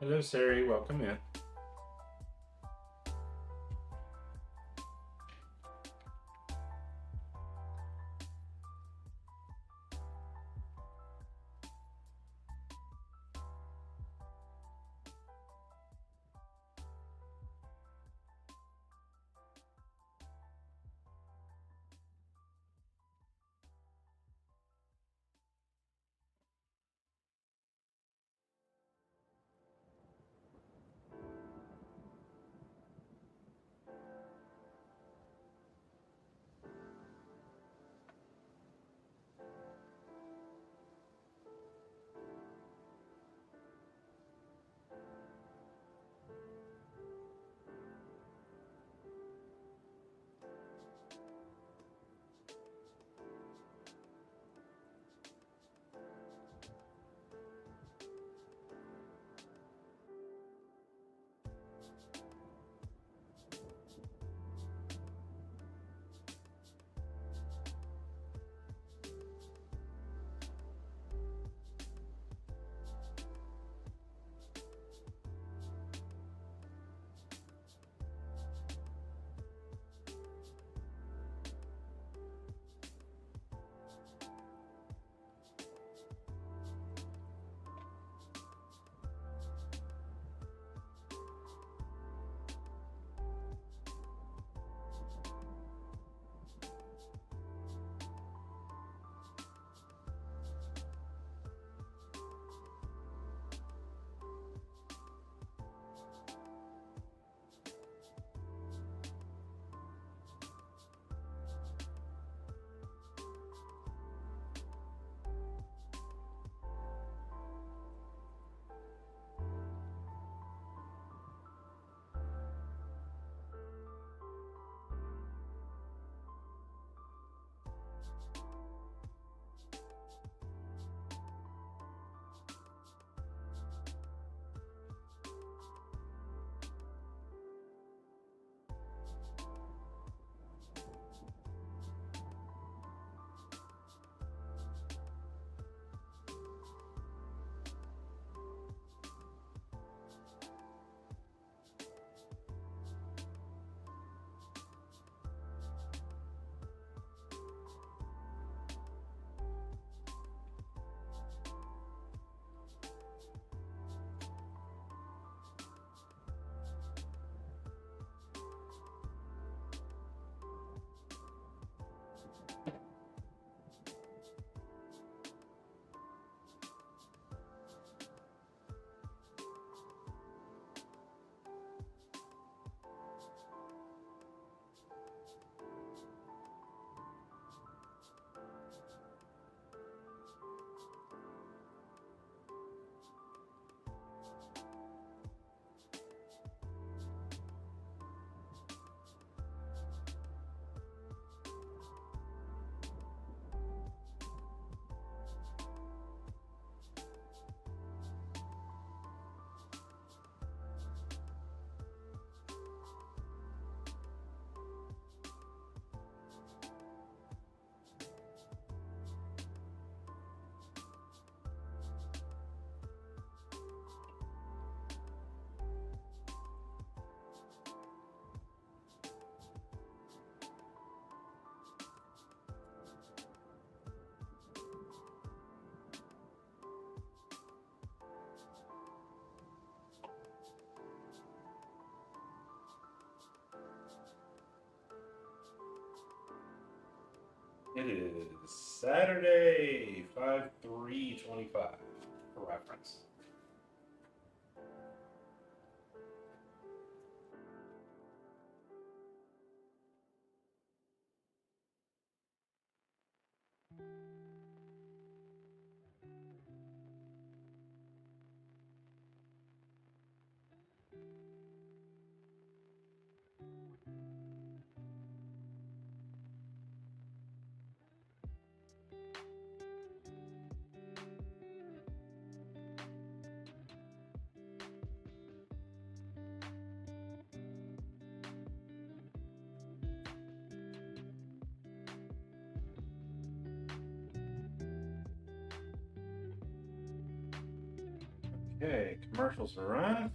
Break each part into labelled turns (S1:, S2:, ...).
S1: Hello, Sari. Welcome in. It is Saturday, 5/3/25, for reference. Okay, commercials are on.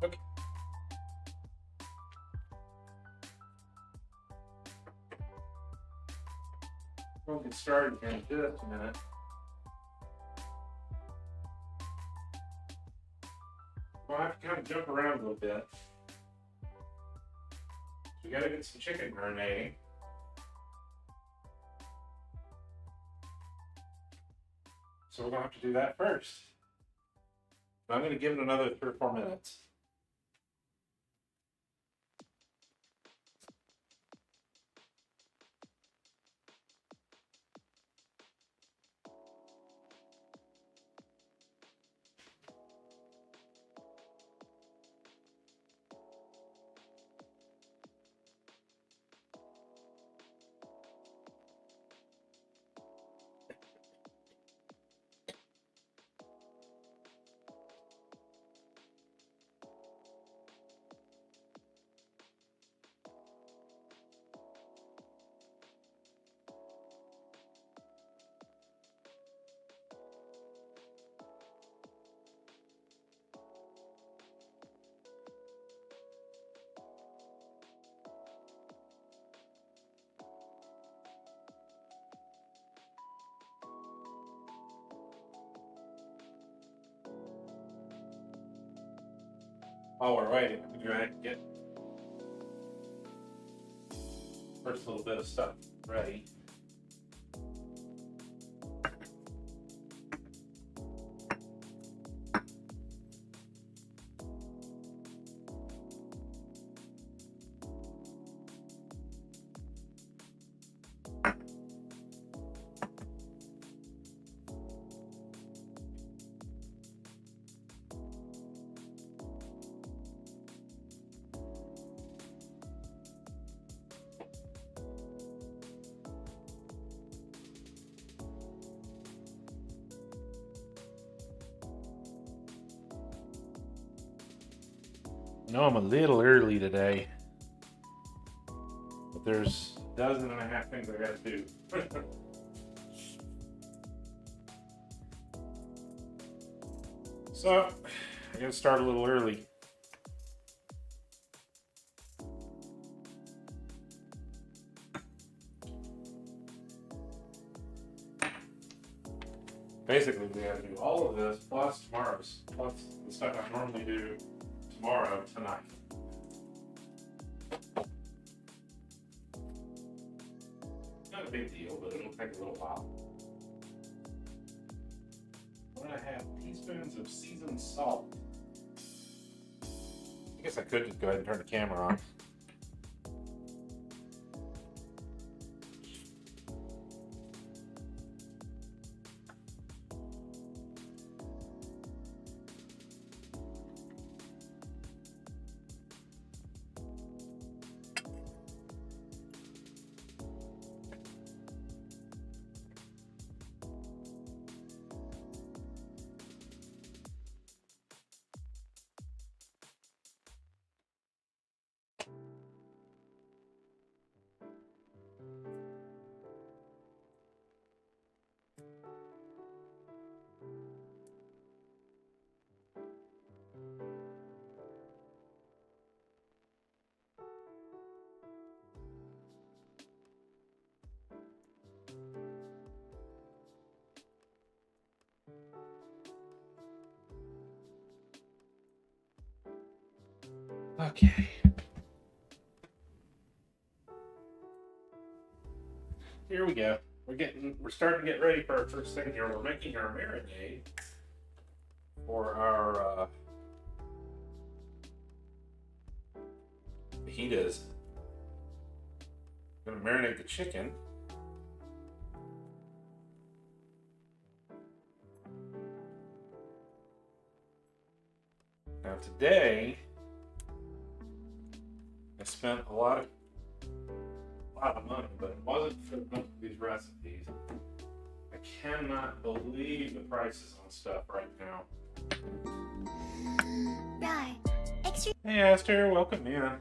S1: Okay. We'll get started here in just a minute. We'll have to kind of jump around a little bit. We gotta get some chicken marinating. So we're gonna have to do that first. I'm gonna give it another 3 or 4 minutes. While we're waiting, I'm going to go ahead and get first little bit of stuff ready. I know I'm a little early today, but there's a dozen and a half things I gotta do. So, I gotta start a little early. Basically, we gotta do all of this plus tomorrow's, plus the stuff I normally do tomorrow, tonight. Not a big deal, but it'll take a little while. 1.5 teaspoons of seasoned salt. I guess I could just go ahead and turn the camera on. Okay. Here we go. We're starting to get ready for our first thing here. We're making our marinade for our fajitas. I'm gonna marinate the chicken. Now today, I spent a lot of money, but it wasn't for most of these recipes. I cannot believe the prices on stuff right now.
S2: Right.
S1: Hey Esther, welcome in. Hope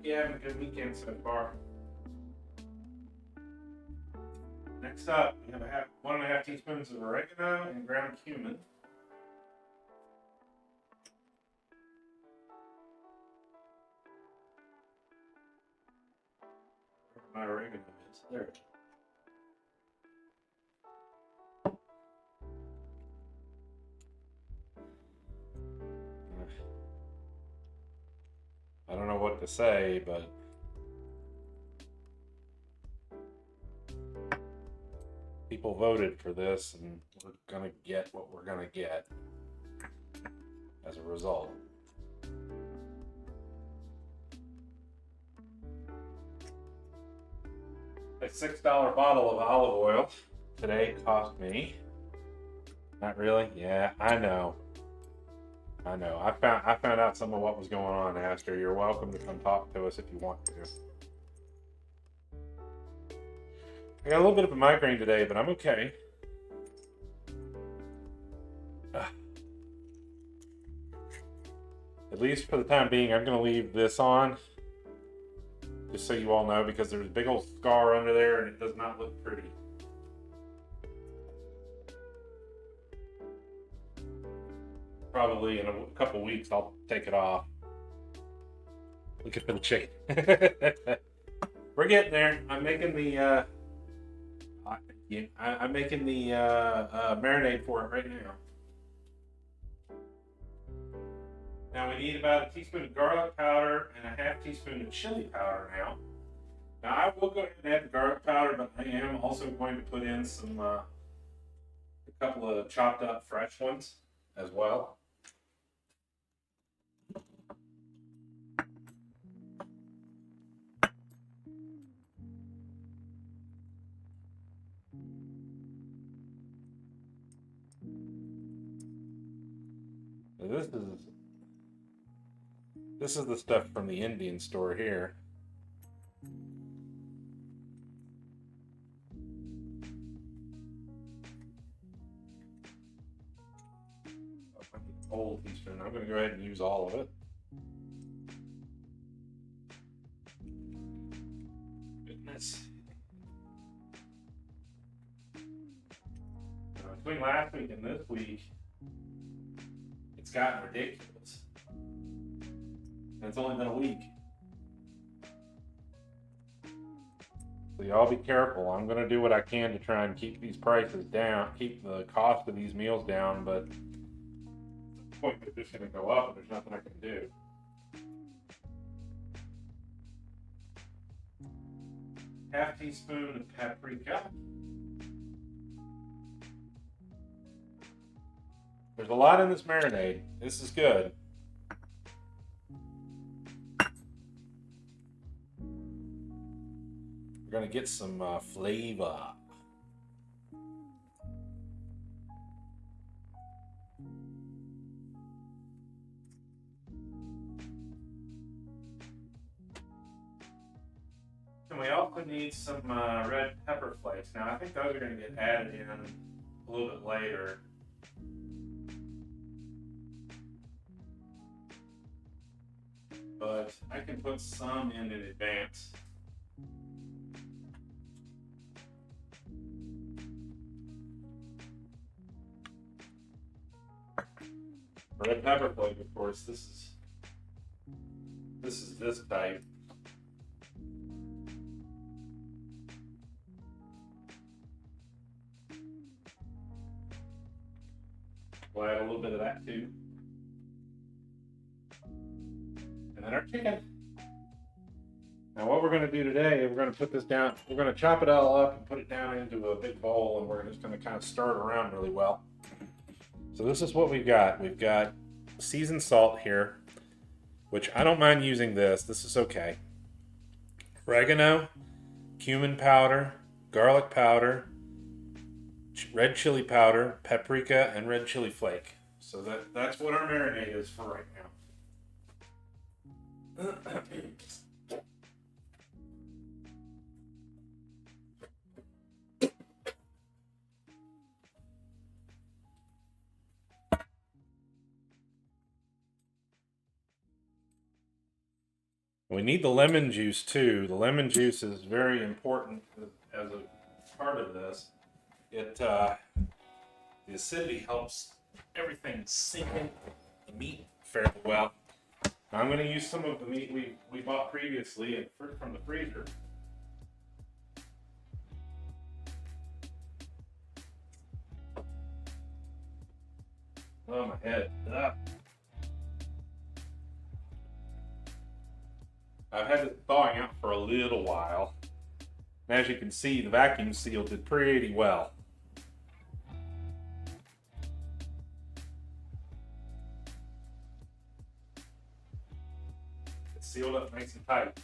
S1: you're having a good weekend so far. Next up, we have 1.5 teaspoons of oregano and ground cumin. My oregano is there. I don't know what to say, but people voted for this, and we're gonna get what we're gonna get as a result. A $6 bottle of olive oil today cost me. Not really? Yeah, I know. I found out some of what was going on, Aster. You're welcome to come talk to us if you want to. I got a little bit of a migraine today, but I'm okay. At least for the time being, I'm going to leave this on. Just so you all know, because there's a big old scar under there and it does not look pretty. Probably in a couple weeks I'll take it off. Look at the chicken. We're getting there. I'm making the marinade for it right now. Now we need about a teaspoon of garlic powder and a half teaspoon of chili powder now. Now I will go ahead and add the garlic powder, but I am also going to put in a couple of chopped up fresh ones as well. So this is the stuff from the Indian store here. Whole teaspoon. I'm going to go ahead and use all of it. Goodness. Between last week and this week, it's gotten ridiculous. And it's only been a week. So y'all be careful. I'm going to do what I can to try and keep these prices down, keep the cost of these meals down, but at the point they're just going to go up and there's nothing I can do. Half teaspoon of paprika. There's a lot in this marinade. This is good. We're going to get some flavor. And we also need some red pepper flakes. Now, I think those are going to get added in a little bit later. But I can put some in advance. Red pepper flake, of course, this is this type. We'll add a little bit of that too. And then our chicken. Now what we're going to do today, we're going to put this down, we're going to chop it all up and put it down into a big bowl, and we're just going to kind of stir it around really well. So this is what we've got. We've got seasoned salt here, which I don't mind using this. This is okay. Oregano, cumin powder, garlic powder, red chili powder, paprika, and red chili flake. So that's what our marinade is for right now. We need the lemon juice too. The lemon juice is very important as a part of this. The acidity helps everything sink in the meat fairly well. Now I'm going to use some of the meat we bought previously from the freezer. Oh, my head. I've had it thawing out for a little while. And as you can see, the vacuum seal did pretty well. It's sealed up nice and tight.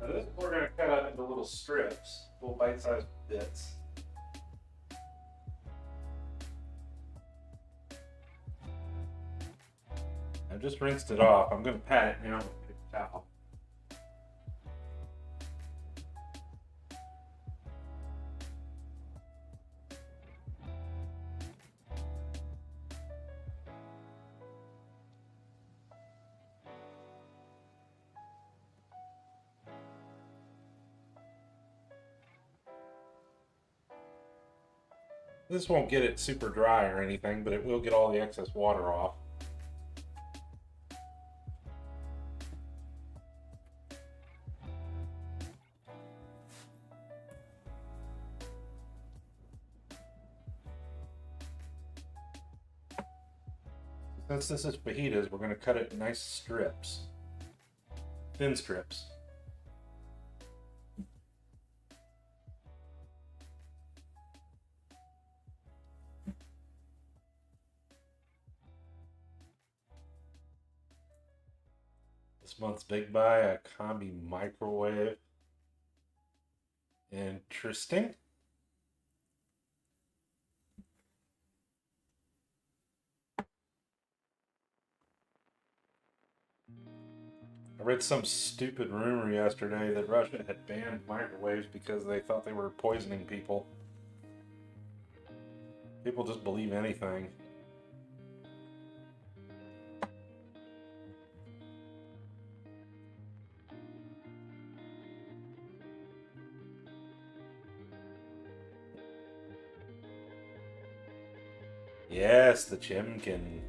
S1: Now this we're going to cut up into little strips, little bite-sized bits. I've just rinsed it off. I'm going to pat it now with a paper towel. This won't get it super dry or anything, but it will get all the excess water off. Since this is fajitas, we're going to cut it in nice strips. Thin strips. This month's big buy, a combi microwave. Interesting. I read some stupid rumor yesterday that Russia had banned microwaves because they thought they were poisoning people. People just believe anything. Yes, the chimkin.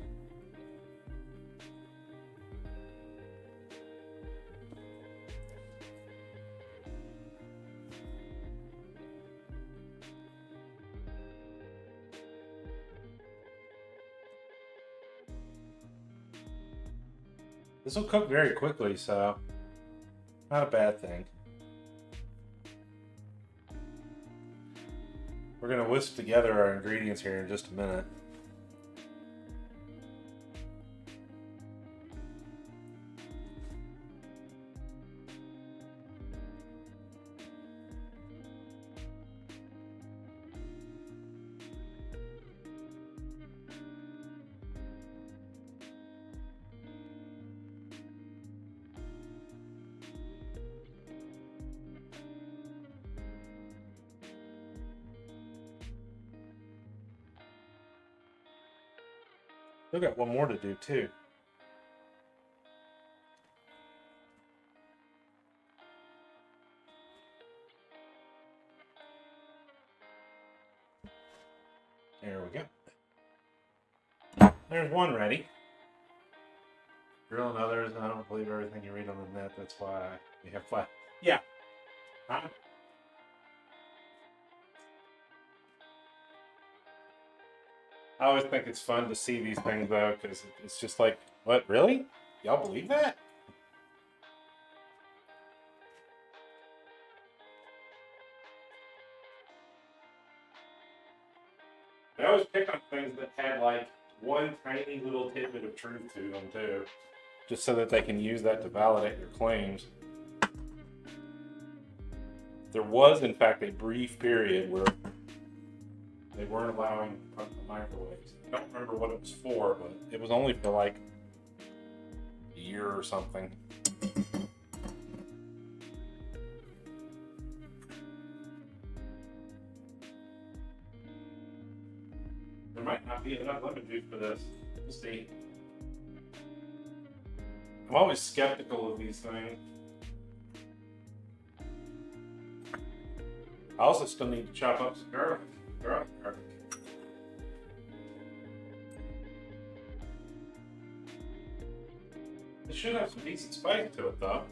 S1: This will cook very quickly, so not a bad thing. We're going to whisk together our ingredients here in just a minute. Still got one more to do too. There we go. There's one ready. Drilling others. I don't believe everything you read on the net. That's why we have flat. Yeah. Huh? I always think it's fun to see these things though, because it's just like, what, really? Y'all believe that? I always pick on things that had like one tiny little tidbit of truth to them too, just so that they can use that to validate their claims. There was, in fact, a brief period where they weren't allowing microwaves. I don't remember what it was for, but it was only for like a year or something. There might not be enough lemon juice for this. We'll see. I'm always skeptical of these things. I also still need to chop up some garlic. Garlic. It should have some decent spice to it, though.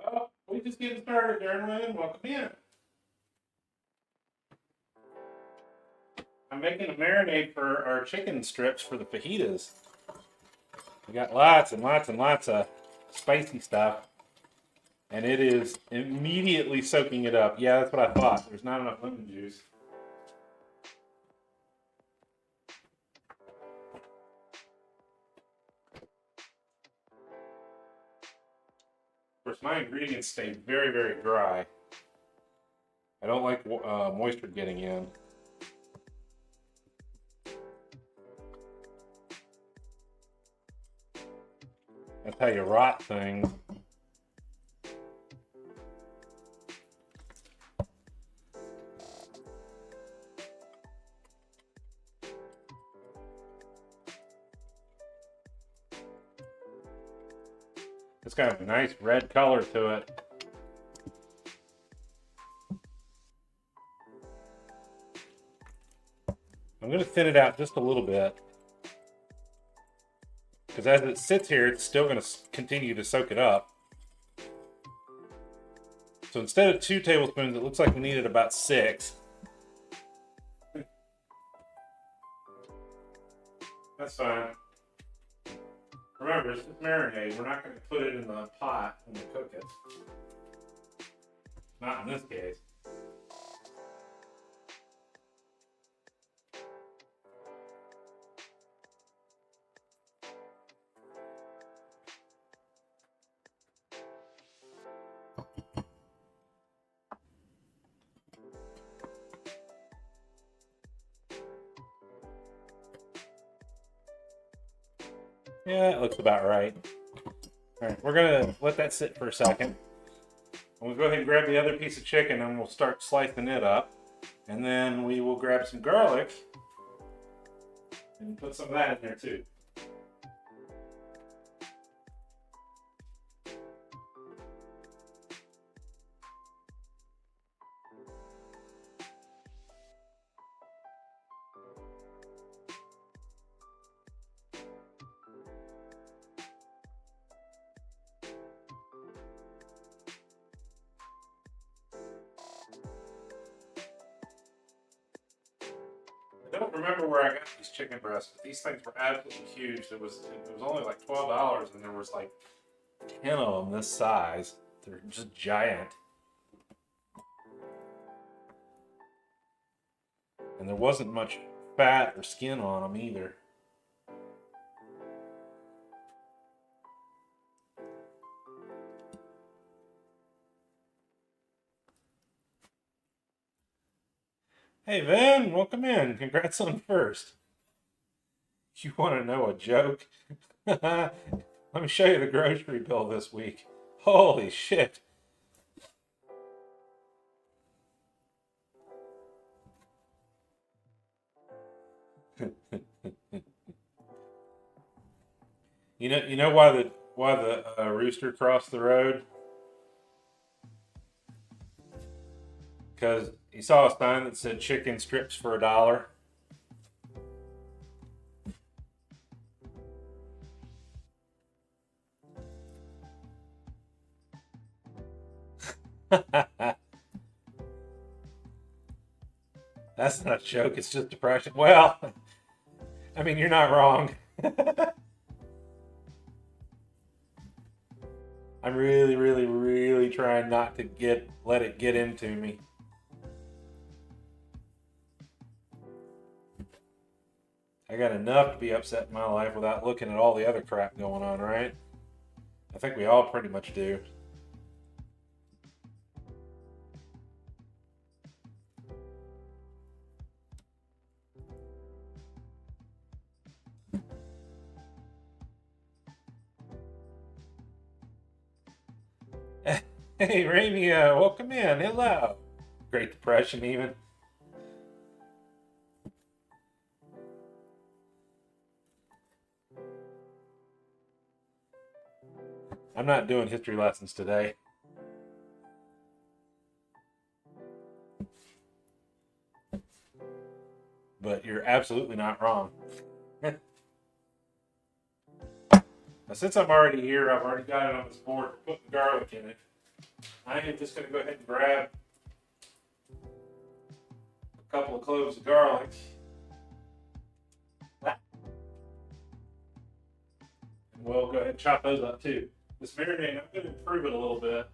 S1: Oh, we just getting started, gentlemen. Welcome in. I'm making a marinade for our chicken strips for the fajitas. We got lots and lots and lots of spicy stuff. And it is immediately soaking it up. Yeah, that's what I thought. There's not enough lemon juice. Of course, my ingredients stay very, very dry. I don't like moisture getting in. That's how you rot things. It's got a nice red color to it. I'm going to thin it out just a little bit. Because as it sits here, it's still going to continue to soak it up. So instead of 2 tablespoons, it looks like we needed about 6. That's fine. Remember, it's just marinade. We're not going to put it in the pot when we cook it. Not in this case. Yeah, it looks about right. All right, we're gonna let that sit for a second. We'll go ahead and grab the other piece of chicken and we'll start slicing it up. And then we will grab some garlic and put some of that in there too. I don't remember where I got these chicken breasts, but these things were absolutely huge. It was only like $12, and there was like 10 of them this size. They're just giant. And there wasn't much fat or skin on them either. Hey, Vin, welcome in. Congrats on first. You want to know a joke? Let me show you the grocery bill this week. Holy shit. You know why the rooster crossed the road? Because he saw a sign that said chicken strips for $1. That's not a joke, it's just depression. Well, I mean, you're not wrong. I'm really, really, really trying not to let it get into me. I got enough to be upset in my life without looking at all the other crap going on, right? I think we all pretty much do. Hey, Ramia, welcome in. Hello. Great Depression, even. I'm not doing history lessons today. But you're absolutely not wrong. Now, since I'm already here, I've already got it on this board to put the garlic in it. I am just going to go ahead and grab a couple of cloves of garlic. And we'll go ahead and chop those up too. This marinade, I'm going to improve it a little bit.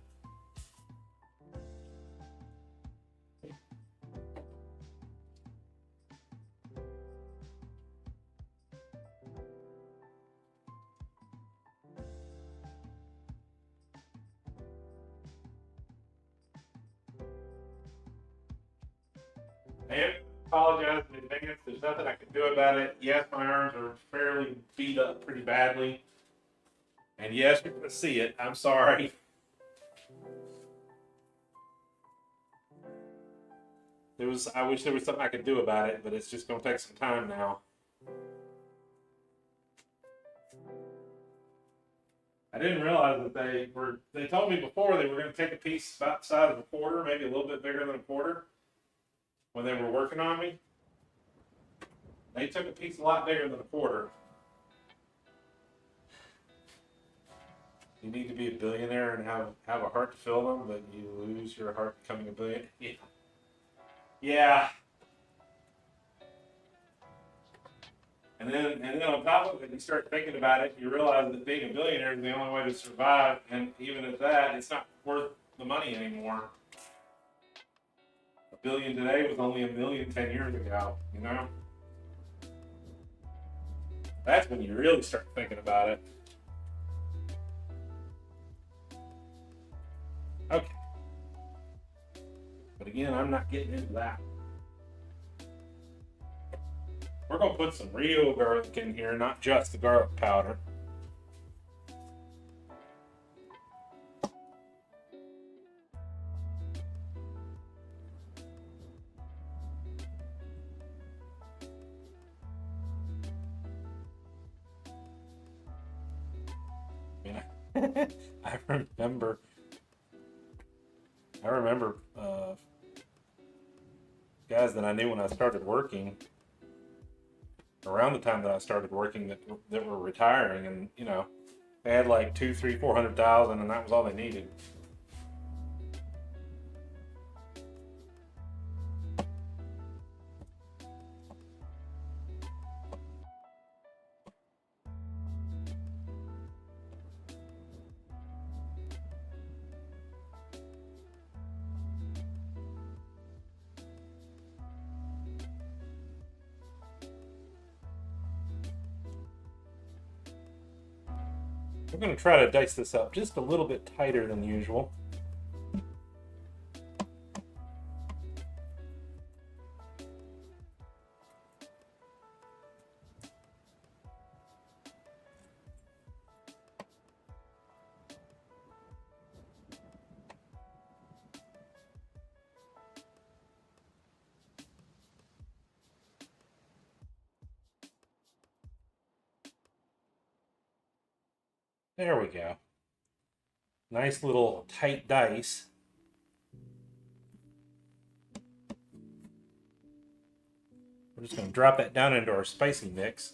S1: I apologize in advance. There's nothing I can do about it. Yes, my arms are fairly beat up pretty badly. And yes, you're going to see it. I'm sorry. I wish there was something I could do about it, but it's just going to take some time now. I didn't realize that they told me before they were going to take a piece about the size of a quarter, maybe a little bit bigger than a quarter, when they were working on me. They took a piece a lot bigger than a quarter. You need to be a billionaire and have a heart to fill them, but you lose your heart becoming a billionaire. Yeah. Yeah. And then on top of it, you start thinking about it, you realize that being a billionaire is the only way to survive, and even at that, it's not worth the money anymore. $1 billion today was only $1 million 10 years ago, you know? That's when you really start thinking about it. Okay. But again, I'm not getting into that. We're going to put some real garlic in here, not just the garlic powder. I remember guys that I knew when I started working, around the time that I started working, that were retiring, and you know, they had like 2, 3, 400,000, and that was all they needed. We're going to try to dice this up just a little bit tighter than usual. There we go. Nice little tight dice. We're just going to drop that down into our spicy mix.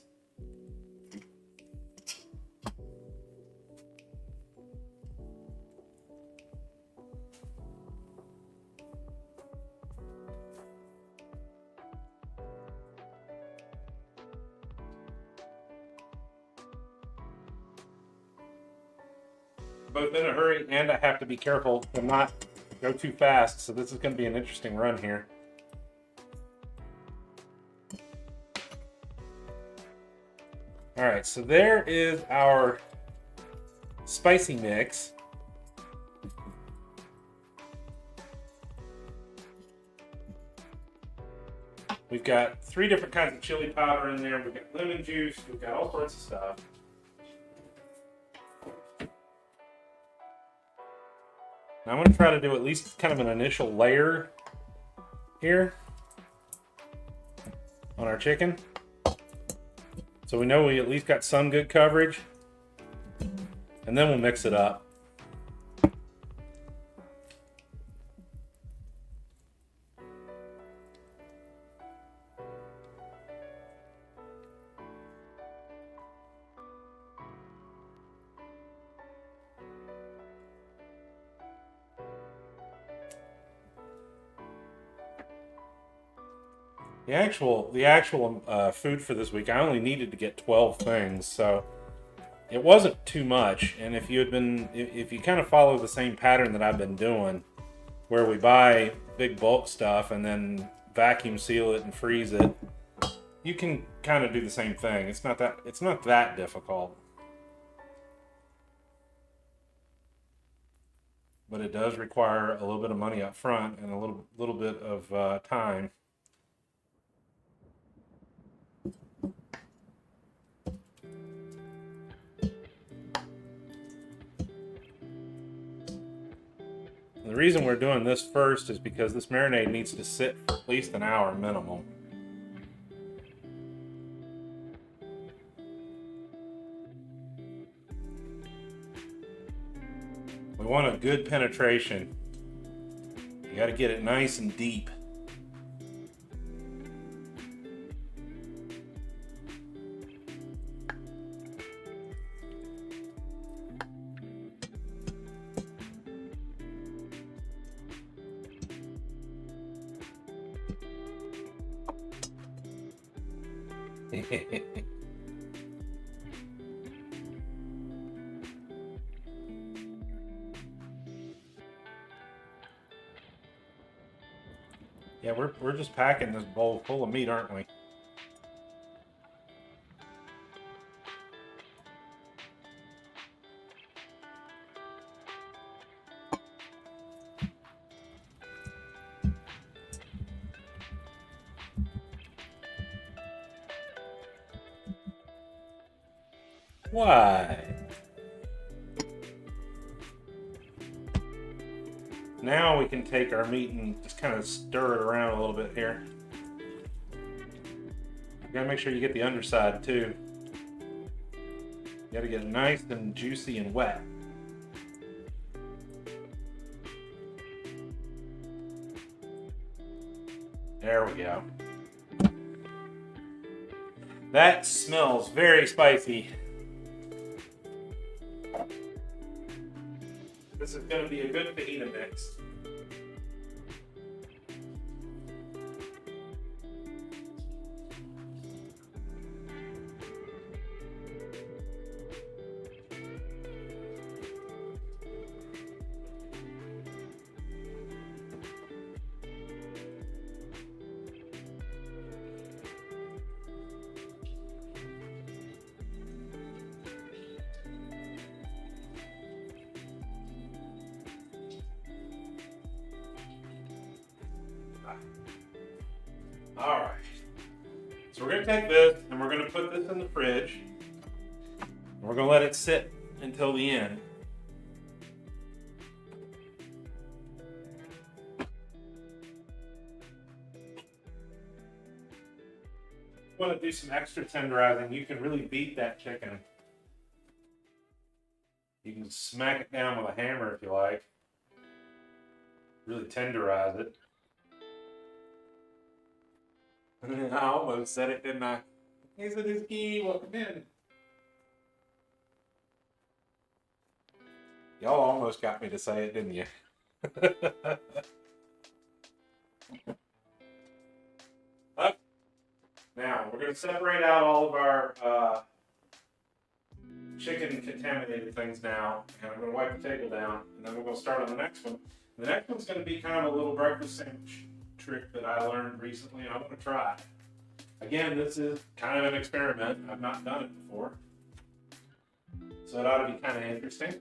S1: Both in a hurry, and I have to be careful to not go too fast, so this is going to be an interesting run here. All right, so there is our spicy mix. We've got 3 different kinds of chili powder in there. We've got lemon juice. We've got all sorts of stuff. Now I'm going to try to do at least kind of an initial layer here on our chicken. So we know we at least got some good coverage. And then we'll mix it up. The actual food for this week, I only needed to get 12 things, so it wasn't too much. And if you kind of follow the same pattern that I've been doing, where we buy big bulk stuff and then vacuum seal it and freeze it, you can kind of do the same thing. It's not that difficult, but it does require a little bit of money up front and a little bit of time. The reason we're doing this first is because this marinade needs to sit for at least an hour minimum. We want a good penetration. You got to get it nice and deep. Yeah, we're just packing this bowl full of meat, aren't we? Why? Now we can take our meat and just kind of stir it around a little bit here. You gotta make sure you get the underside too. You gotta get it nice and juicy and wet. There we go. That smells very spicy. This is going to be a good fajita mix. All right. So we're going to take this and we're going to put this in the fridge. And we're going to let it sit until the end. If you want to do some extra tenderizing, you can really beat that chicken. You can smack it down with a hammer if you like. Really tenderize it. I almost said it, didn't I? He's in his key, welcome in. Y'all almost got me to say it, didn't you? Now, we're going to separate out all of our chicken contaminated things now. And I'm going to wipe the table down. And then we're going to start on the next one. The next one's going to be kind of a little breakfast sandwich trick that I learned recently, and I'm going to try. Again, this is kind of an experiment. I've not done it before. So it ought to be kind of interesting.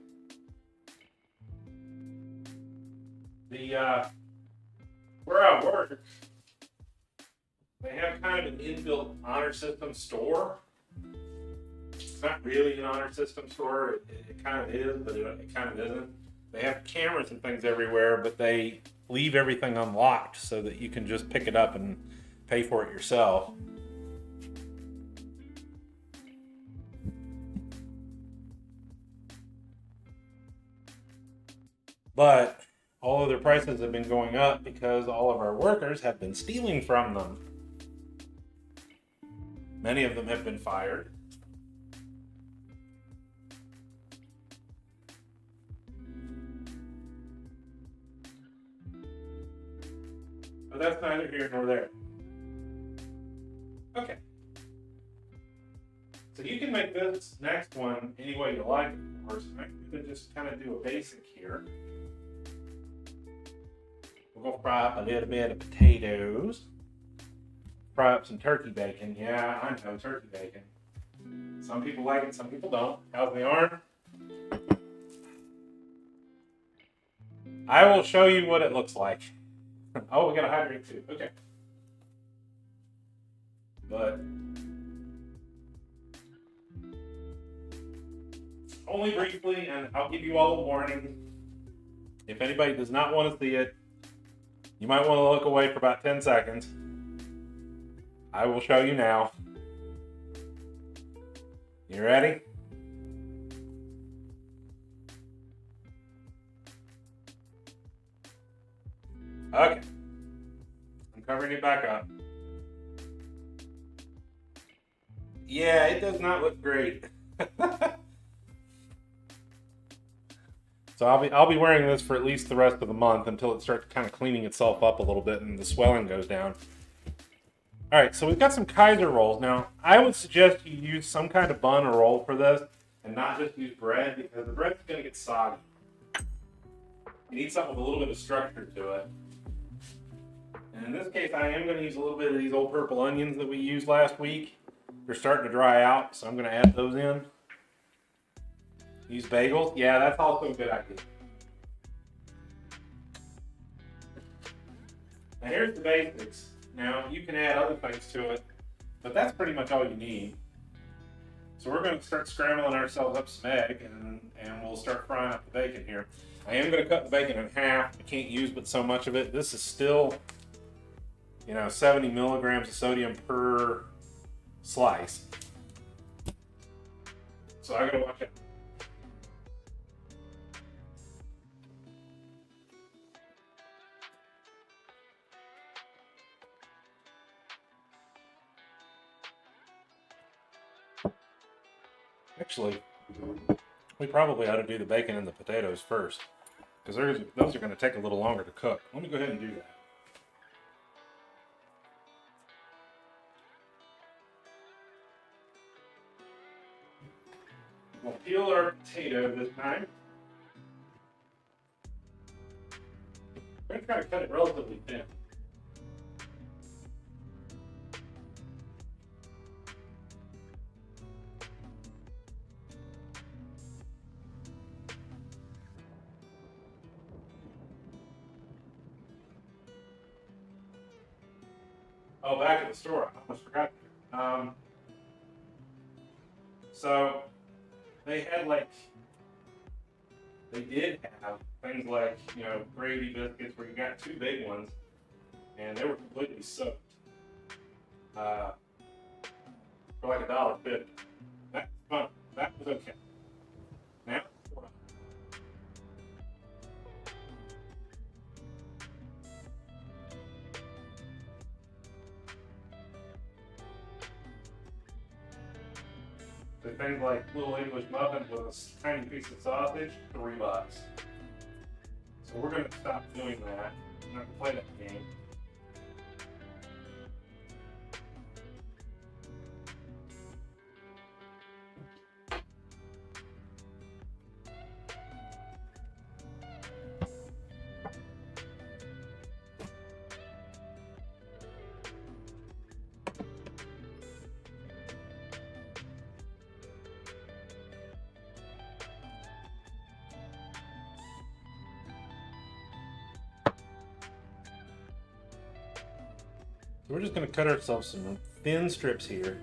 S1: Where I work, they have kind of an inbuilt honor system store. It's not really an honor system store. It kind of is, but it kind of isn't. They have cameras and things everywhere, but they leave everything unlocked so that you can just pick it up and pay for it yourself. But all of their prices have been going up because all of our workers have been stealing from them. Many of them have been fired. But that's neither here nor there. Okay. So you can make this next one any way you like, of course. I'm going to just kind of do a basic here. We're going to fry up a little bit of potatoes. Fry up some turkey bacon. Yeah, I know, turkey bacon. Some people like it, some people don't. How's the arm? I will show you what it looks like. Oh, we got to hydrate too. Okay. But only briefly, and I'll give you all a warning. If anybody does not want to see it, you might want to look away for about 10 seconds. I will show you now. You ready? Okay. I'm covering it back up. Yeah, it does not look great. So I'll be wearing this for at least the rest of the month until it starts kind of cleaning itself up a little bit and the swelling goes down. All right, so we've got some Kaiser rolls. Now, I would suggest you use some kind of bun or roll for this and not just use bread because the bread's going to get soggy. You need something with a little bit of structure to it. And in this case, I am going to use a little bit of these old purple onions that we used last week. They're starting to dry out, so I'm going to add those in. Use bagels. Yeah, that's also a good idea. Now here's the basics. Now you can add other things to it, but that's pretty much all you need. So we're going to start scrambling ourselves up some egg, and we'll start frying up the bacon here. I am going to cut the bacon in half. I can't use but so much of it. This is still, 70 milligrams of sodium per slice. So I got to watch it. Actually, we probably ought to do the bacon and the potatoes first, because those are going to take a little longer to cook. Let me go ahead and do that. We'll peel our potato this time. We're going to try to cut it relatively thin. Oh, back at the store, I almost forgot. So they did have things like, gravy biscuits where you got two big ones, and they were completely soaked for like $1.50. That's fun. That was okay. Now, so things like little English muffins with a tiny piece of sausage, $3. So we're going to stop doing that. I'm not going to play that game. So we're just going to cut ourselves some thin strips here.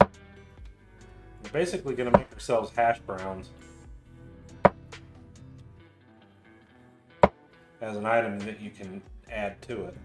S1: We're basically going to make ourselves hash browns as an item that you can add to it.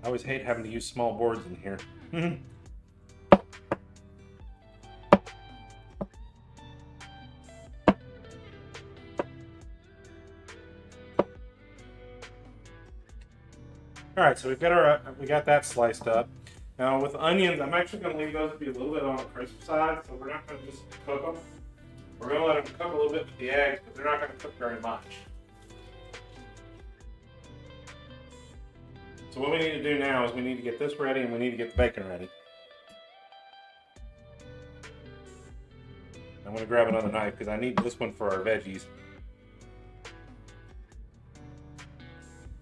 S1: I always hate having to use small boards in here. All right, so we got that sliced up. Now with onions, I'm actually going to leave those to be a little bit on the crisp side, so we're not going to just cook them. We're going to let them cook a little bit with the eggs, but they're not going to cook very much. So what we need to do now is we need to get this ready and we need to get the bacon ready. I'm going to grab another knife because I need this one for our veggies.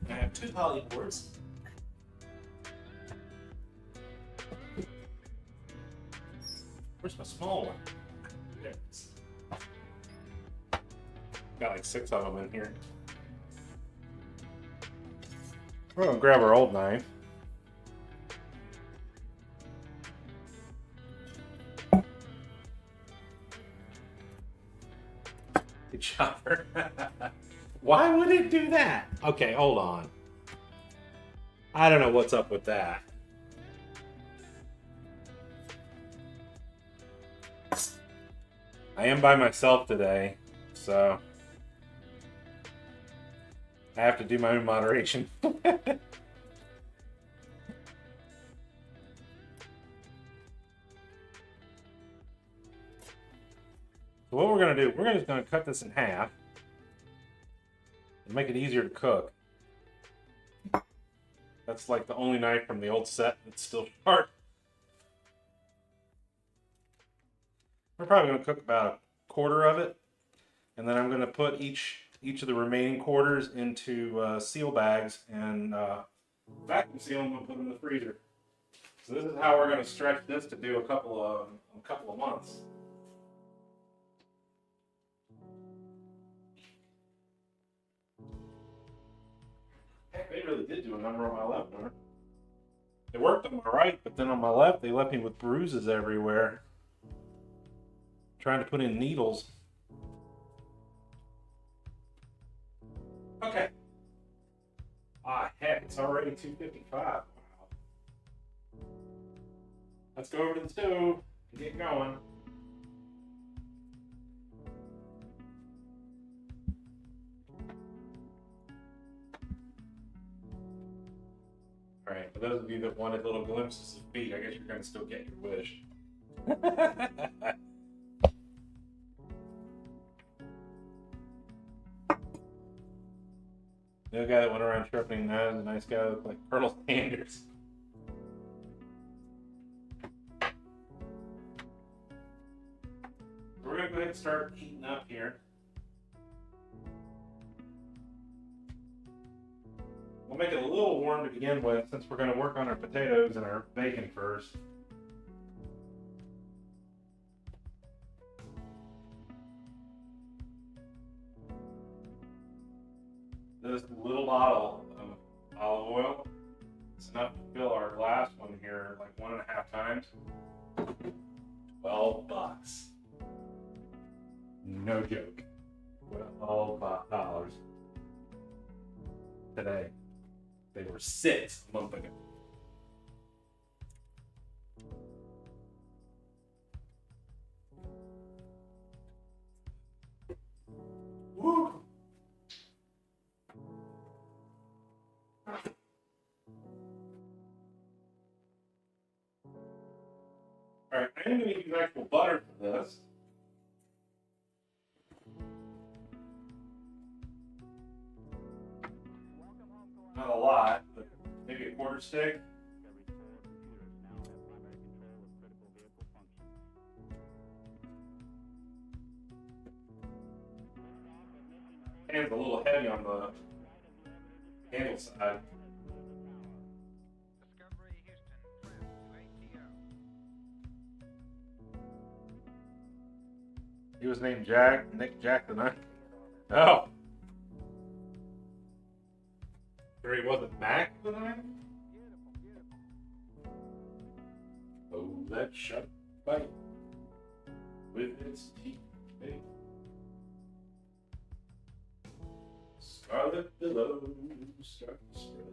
S1: I have 2 poly boards. Where's my small one? There it is. Got like 6 of them in here. We're gonna grab our old knife. The chopper. Why would it do that? Okay, hold on. I don't know what's up with that. I am by myself today, so I have to do my own moderation. So what we're going to do, we're just going to cut this in half and make it easier to cook. That's like the only knife from the old set that's still sharp. We're probably going to cook about a quarter of it, and then I'm going to put each of the remaining quarters into seal bags and vacuum seal them and put them in the freezer. So this is how we're going to stretch this to do a couple of months. Heck, they really did do a number on my left arm. It worked on my right, but then on my left, they left me with bruises everywhere. Trying to put in needles. Okay. Ah, heck, it's already 2:55. Wow. Let's go over to the stove and get going. All right, for those of you that wanted little glimpses of feet, I guess you're going to still get your wish. The other guy that went around sharpening knives, a nice guy looked like Colonel Sanders. We're going to go ahead and start heating up here. We'll make it a little warm to begin with, since we're going to work on our potatoes and our bacon first. This little bottle of olive oil is enough to fill our last one here like 1.5 times. $12. No joke. $12 today. They were $6 a month ago. Woo! Alright, I'm going to use actual butter for this. Not a lot, but maybe a quarter stick. Hand's a little heavy on the handle side. He was named Nick Jack the Knife. Oh. Sure he wasn't Mac the Knife? Oh, that sharp bite with its teeth. Hey. Scarlet billows start to spread.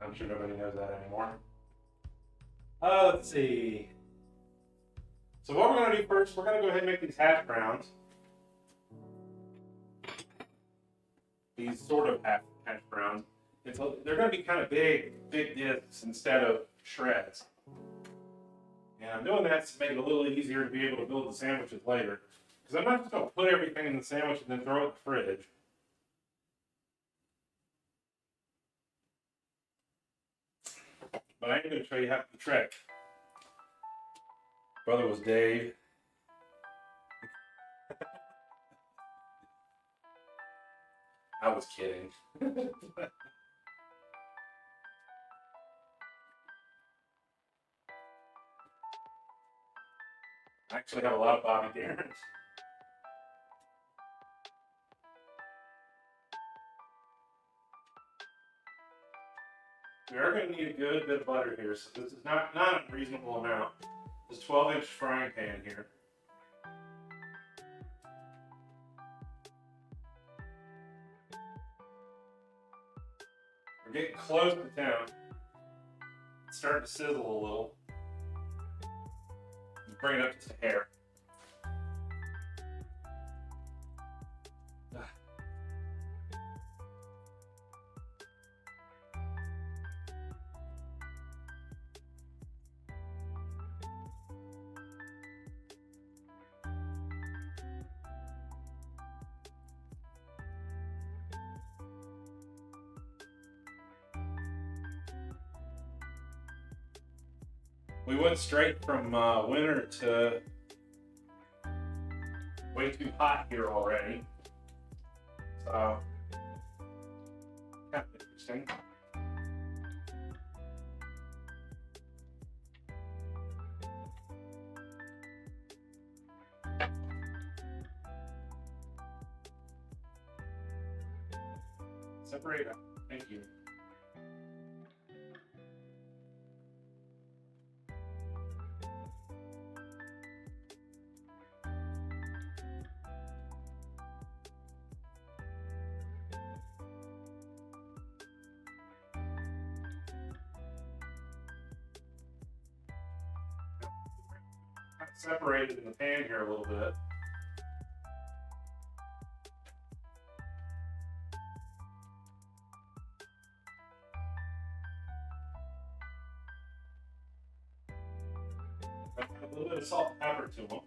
S1: I'm sure nobody knows that anymore. Let's see. So what we're going to do first, we're going to go ahead and make these hash browns. These sort of hash browns. They're going to be kind of big discs instead of shreds. And I'm doing that to make it a little easier to be able to build the sandwiches later. Because I'm not just going to put everything in the sandwich and then throw it in the fridge. But I am going to show you how the trick. Brother was Dave. I was kidding. I actually have a lot of Bobby Darrens. We are going to need a good bit of butter here, so this is not an unreasonable amount. This 12-inch frying pan here. We're getting close to town. It's starting to sizzle a little. Bring it up to the hair. We went straight from winter to way too hot here already. So, kind of interesting. Separate up. Thank you. Separated in the pan here a little bit. Add a little bit of salt and pepper to them.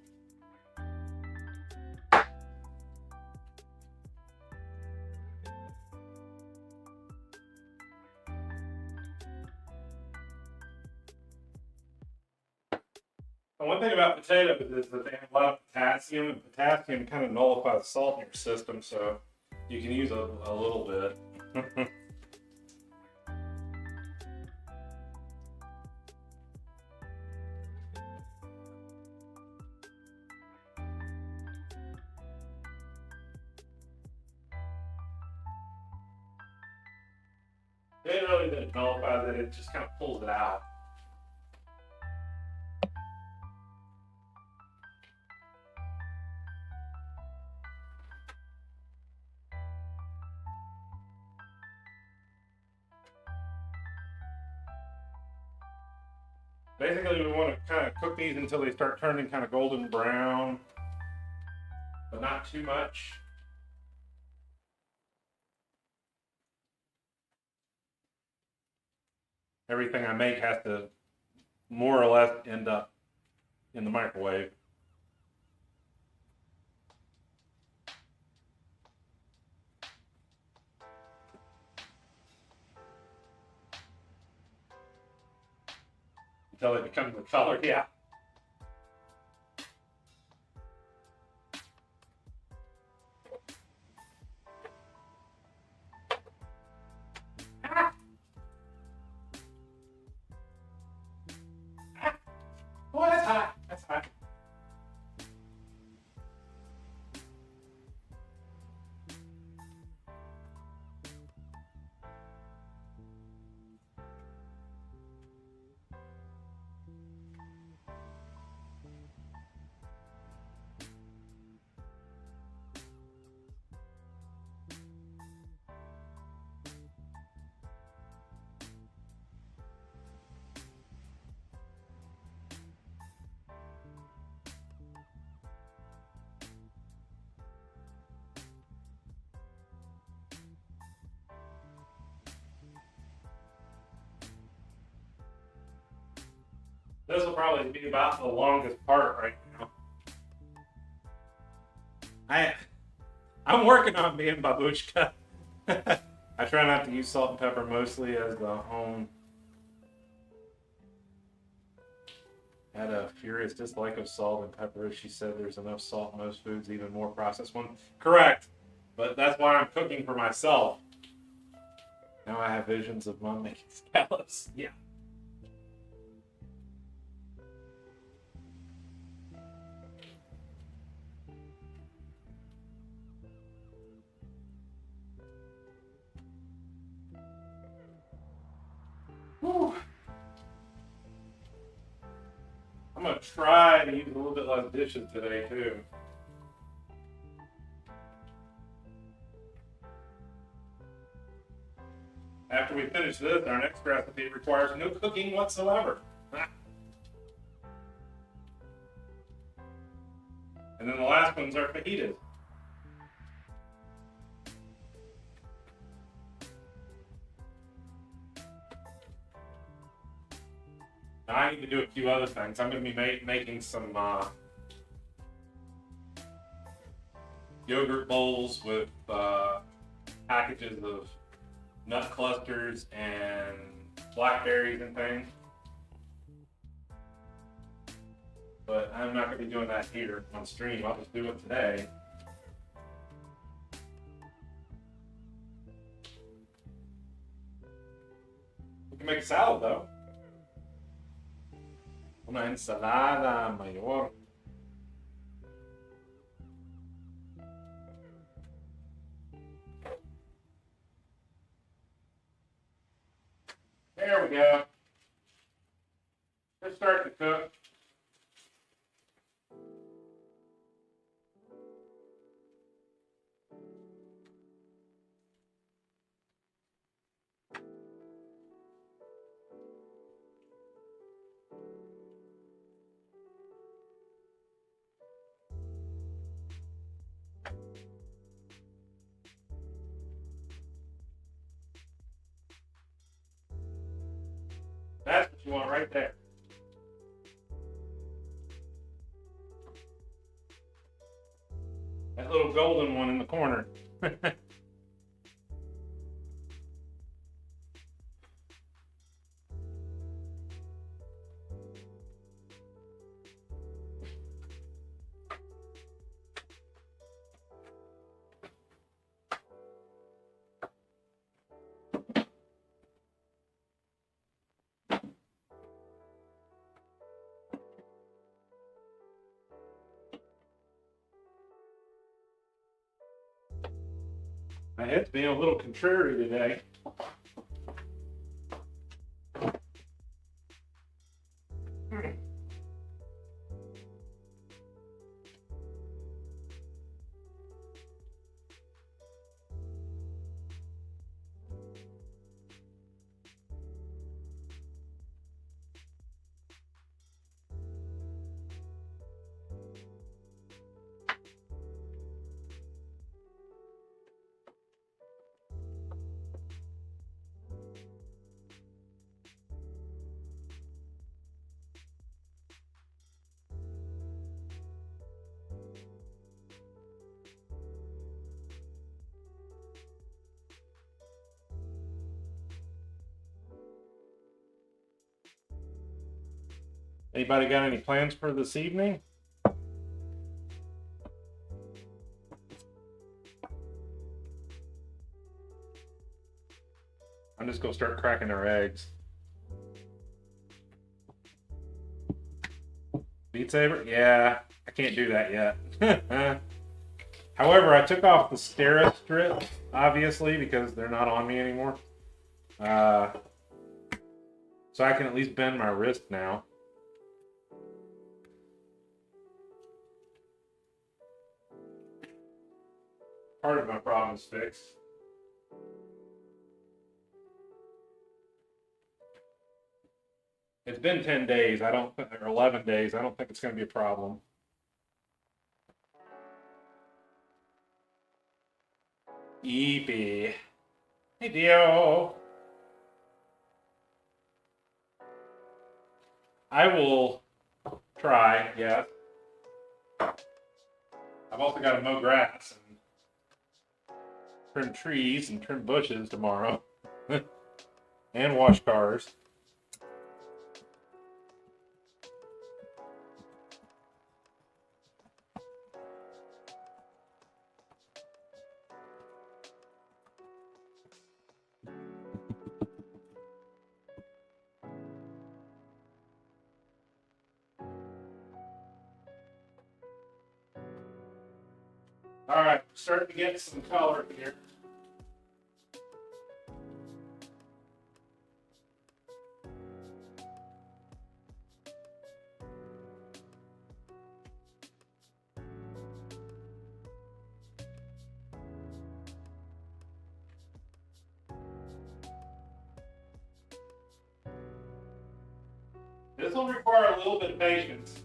S1: And one thing about potatoes is that they have a lot of potassium, and potassium kind of nullifies salt in your system, so you can use a little bit. It really doesn't nullify it, it just kind of pulls it out. Basically, we want to kind of cook these until they start turning kind of golden brown, but not too much. Everything I make has to more or less end up in the microwave. Until they become the color, yeah. Oh, that's hot. That's hot. This will probably be about the longest part right now. I'm working on being babushka. I try not to use salt and pepper mostly as the home. Had a furious dislike of salt and pepper. She said there's enough salt in most foods, even more processed ones. Correct. But that's why I'm cooking for myself. Now I have visions of Mom making scallops. Yeah. Whew. I'm going to try to use a little bit less dishes today, too. After we finish this, our next recipe requires no cooking whatsoever. And then the last ones are fajitas. Now I need to do a few other things. I'm going to be making some yogurt bowls with packages of nut clusters and blackberries and things. But I'm not going to be doing that here on stream. I'll just do it today. We can make a salad though. Una ensalada mayor. There we go. Let's start to cook. That's what you want right there. That little golden one in the corner. My head's being a little contrary today. Anybody got any plans for this evening? I'm just gonna start cracking their eggs. Beat Saber? Yeah, I can't do that yet. However, I took off the Stera strips, obviously, because they're not on me anymore. So I can at least bend my wrist now. Part of my problem is fixed. It's been 10 days, or 11 days. I don't think it's going to be a problem. Eepy. Hey, Dio. I will try, yes. I've also got to mow grass and trim trees and trim bushes tomorrow. And wash cars. All right, starting to get some color here. This will require a little bit of patience.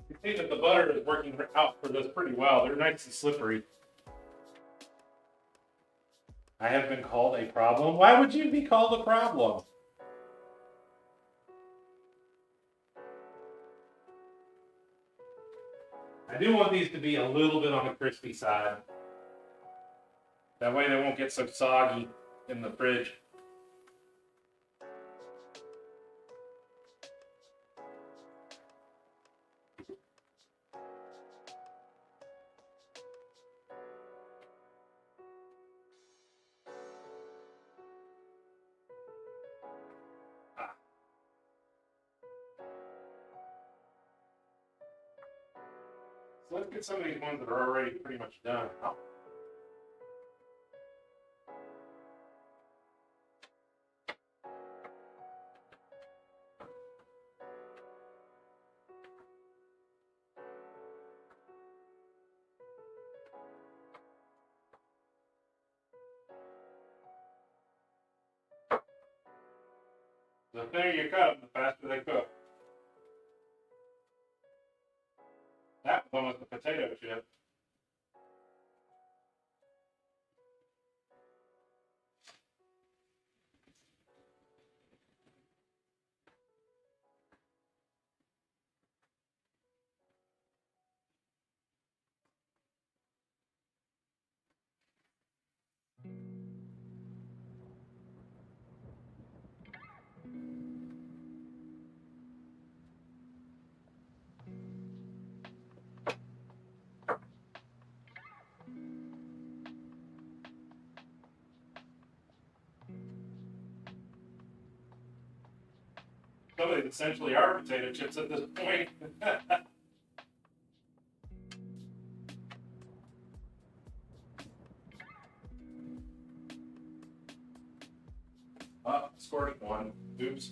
S1: You see that the butter is working out for this pretty well. They're nice and slippery. I have been called a problem. Why would you be called a problem? I do want these to be a little bit on the crispy side. That way they won't get so soggy in the fridge. So let's get some of these ones that are already pretty much done out. The thinner you cut them, the faster they cook. That was almost a potato chip. Some of these essentially are potato chips at this point. Oh, scored one. Oops.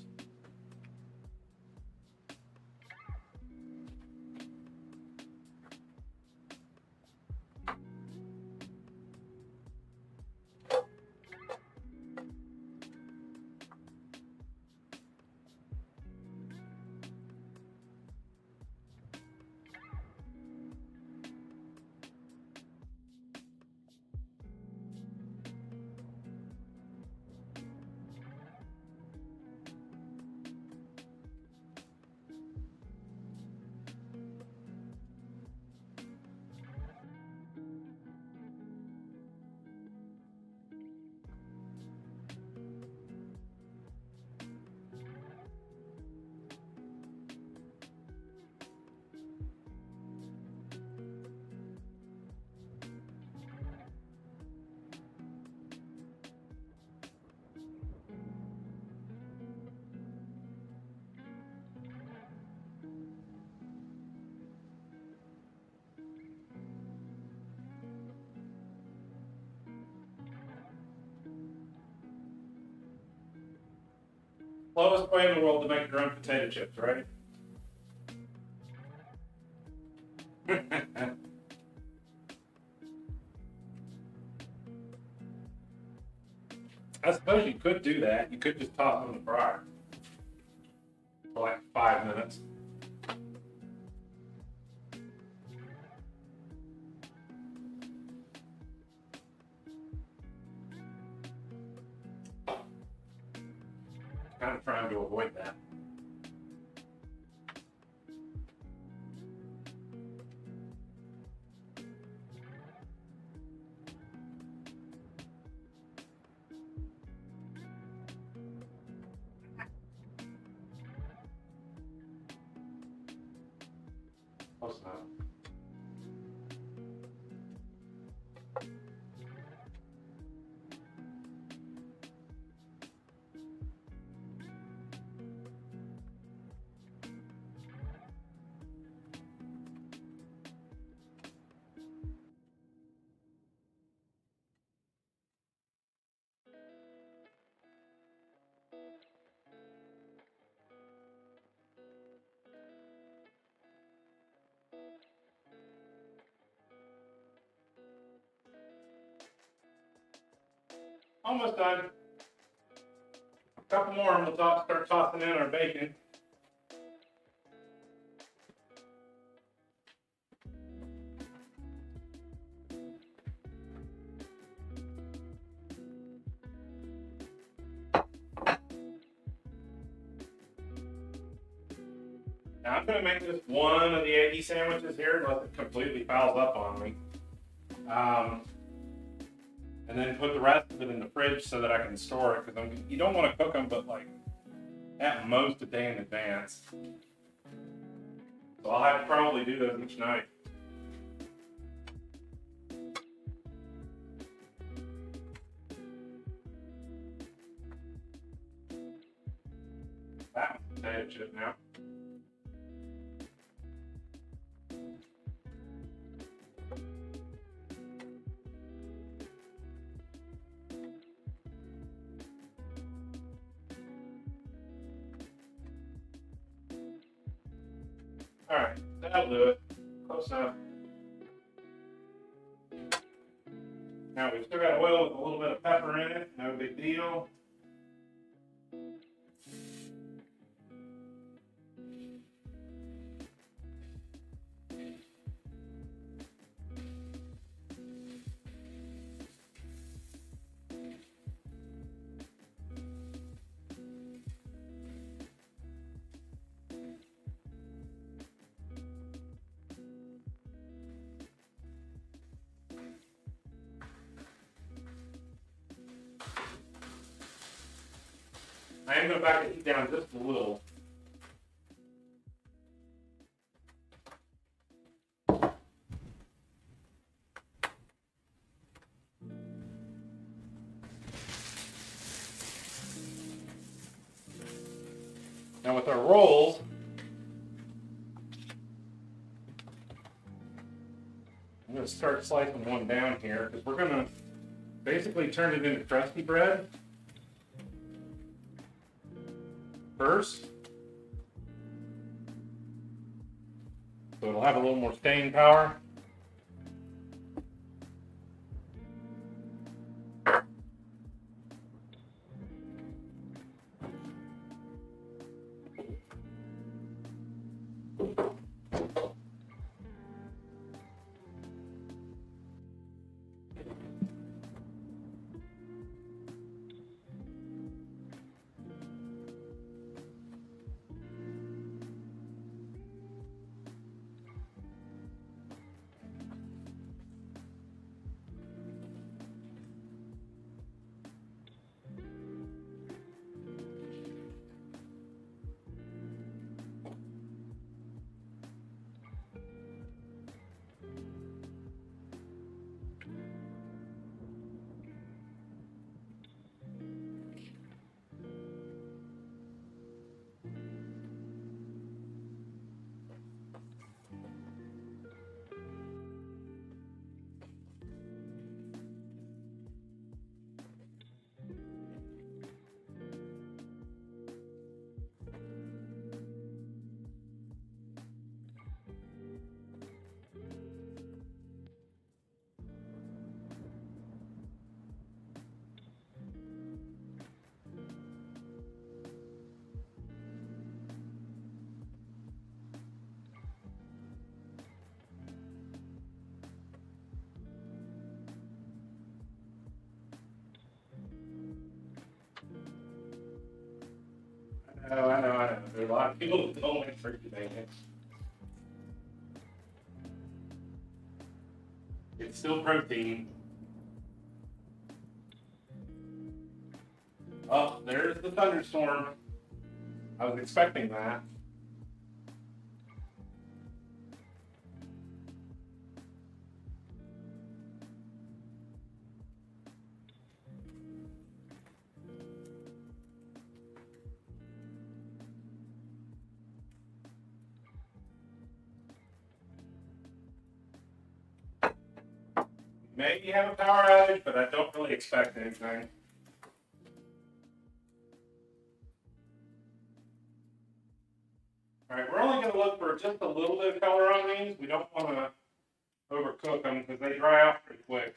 S1: Slowest way in the world to make your own potato chips, right? I suppose you could do that. You could just toss them in the fryer for like 5 minutes. Kind of trying to avoid that. Almost done. A couple more and we'll start tossing in our bacon. Now I'm going to make just one of the eggy sandwiches here unless it completely fouls up on me. And then put the rest of it in the fridge so that I can store it, because you don't want to cook them but like at most a day in advance. So I'll have to probably do those each night. That one's potato chip now. Alright, that'll do it. Close enough. Now we've still got oil with a little bit of pepper in it, no big deal. I am going to back the heat down just a little. Now with our rolls, I'm going to start slicing one down here because we're going to basically turn it into crusty bread first. So it'll have a little more staying power. Oh, I know. There's a lot of people that don't like turkey bacon. It's still protein. Oh, there's the thunderstorm. I was expecting that. Maybe have a power outage, but I don't really expect anything. All right, we're only going to look for just a little bit of color on these. We don't want to overcook them because they dry out pretty quick.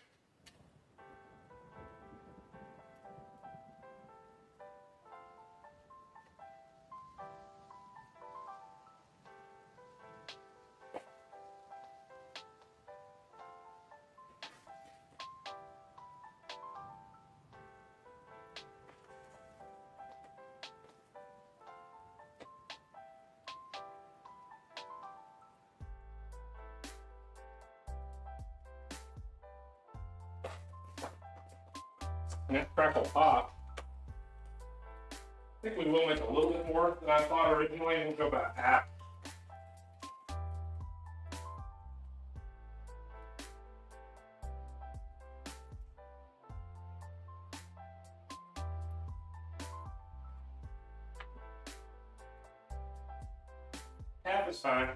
S1: And that crackle pop. I think we will make a little bit more than I thought originally. We'll go about half. Half is fine.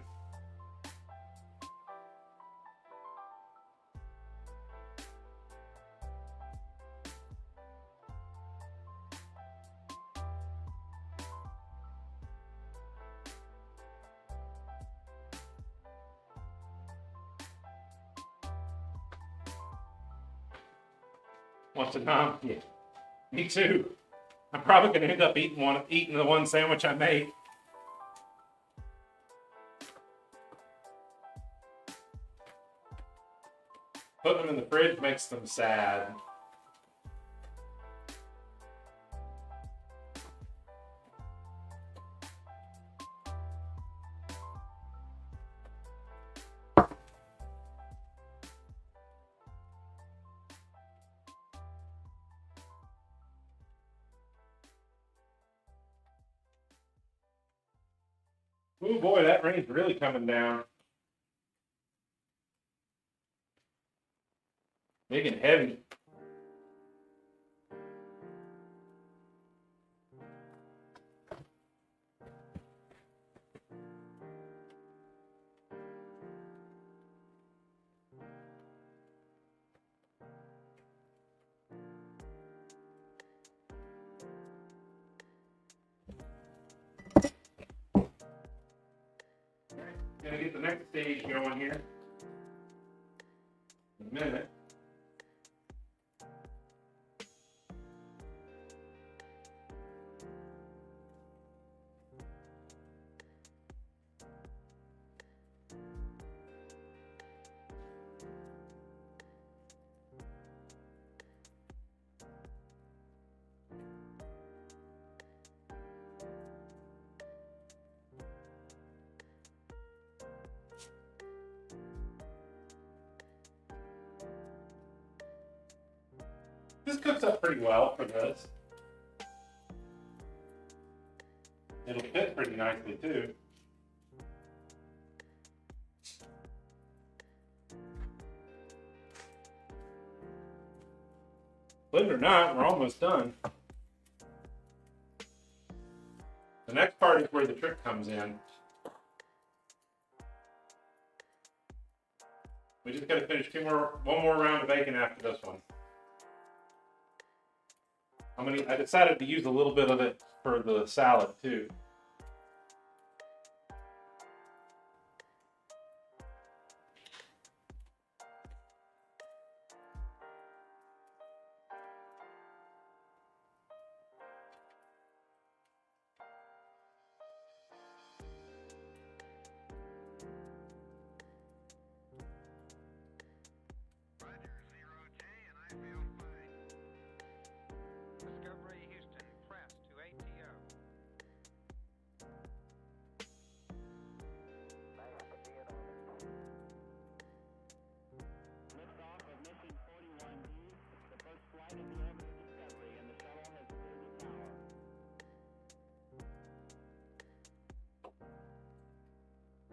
S1: Wants to come? Yeah. Me too. I'm probably gonna end up eating the one sandwich I made. Putting them in the fridge makes them sad. Oh boy, that rain's really coming down. Big and heavy. Gonna get the next stage going here in a minute. This cooks up pretty well for this. It'll fit pretty nicely too. Believe it or not, we're almost done. The next part is where the trick comes in. We just gotta finish one more round of bacon after this one. I decided to use a little bit of it for the salad too.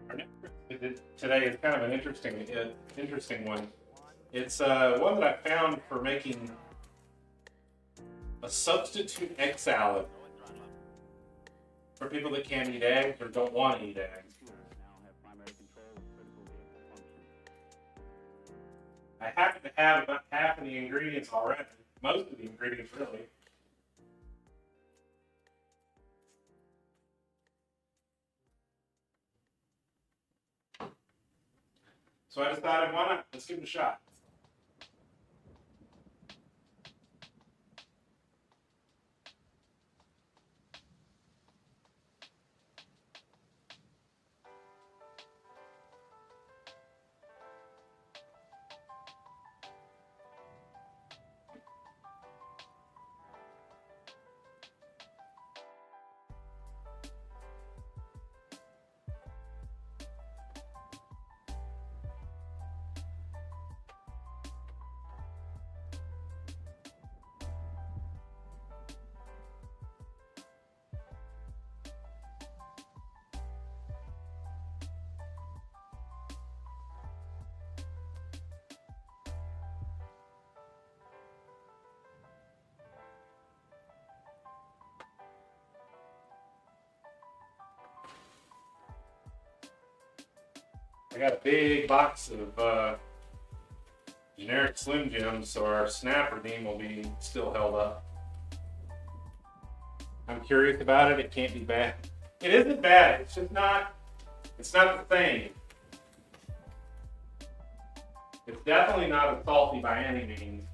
S1: Our next recipe today is kind of an interesting one. It's one that I found for making a substitute egg salad for people that can't eat eggs or don't want to eat eggs. I happen to have about half of the ingredients already, most of the ingredients really. So I decided, why not? Let's give it a shot. I got a big box of generic Slim Jims, so our snap redeem will be still held up. I'm curious about it. It can't be bad. It isn't bad. It's just not. It's not the same. It's definitely not as salty by any means.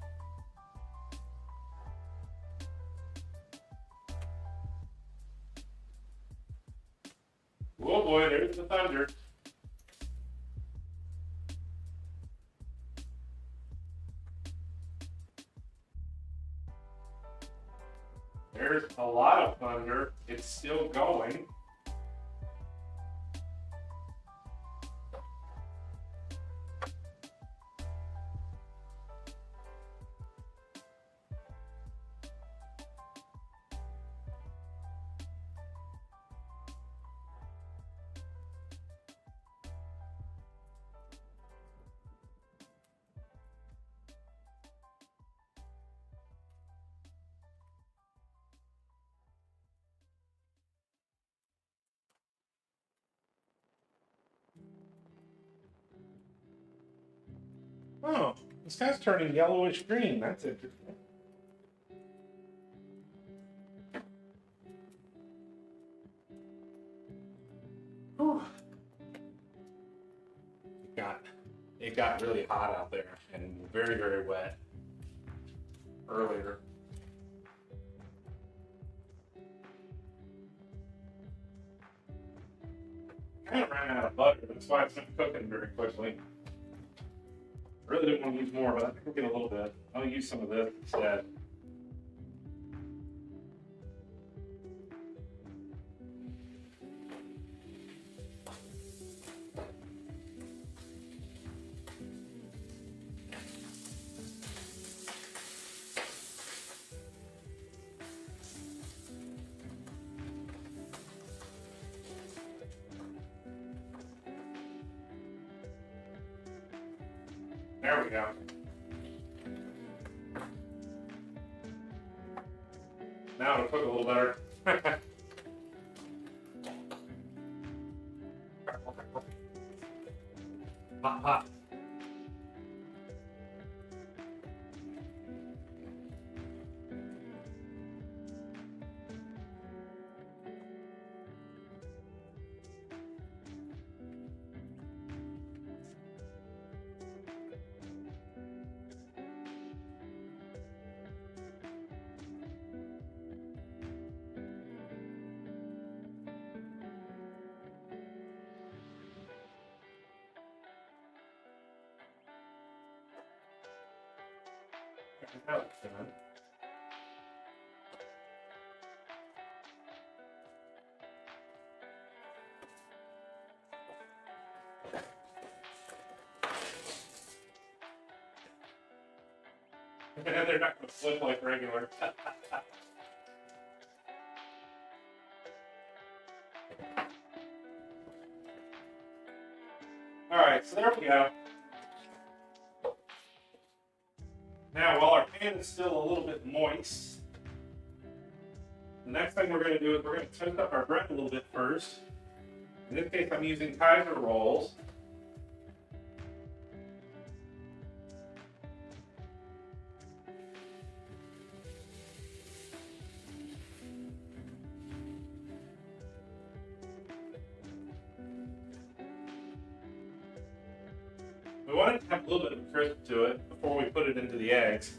S1: Oh boy, there's the thunder. There's a lot of thunder. It's still going. Oh, this guy's turning yellowish green. That's interesting. Whew. It got really hot out there and very, very wet earlier. I kind of ran out of butter. That's why it's not cooking very quickly. I really didn't want to use more, but I think I'll get a little bit. I'll use some of this instead. There we go. Now it'll cook a little better. Hot, hot. Now it's done. They're not going to flip like regular. All right, so there we go. Now, while our pan is still a little bit moist, the next thing we're going to do is we're going to toast up our bread a little bit first. In this case, I'm using Kaiser rolls. We want it to have a little bit of crisp to it before we put it into the eggs.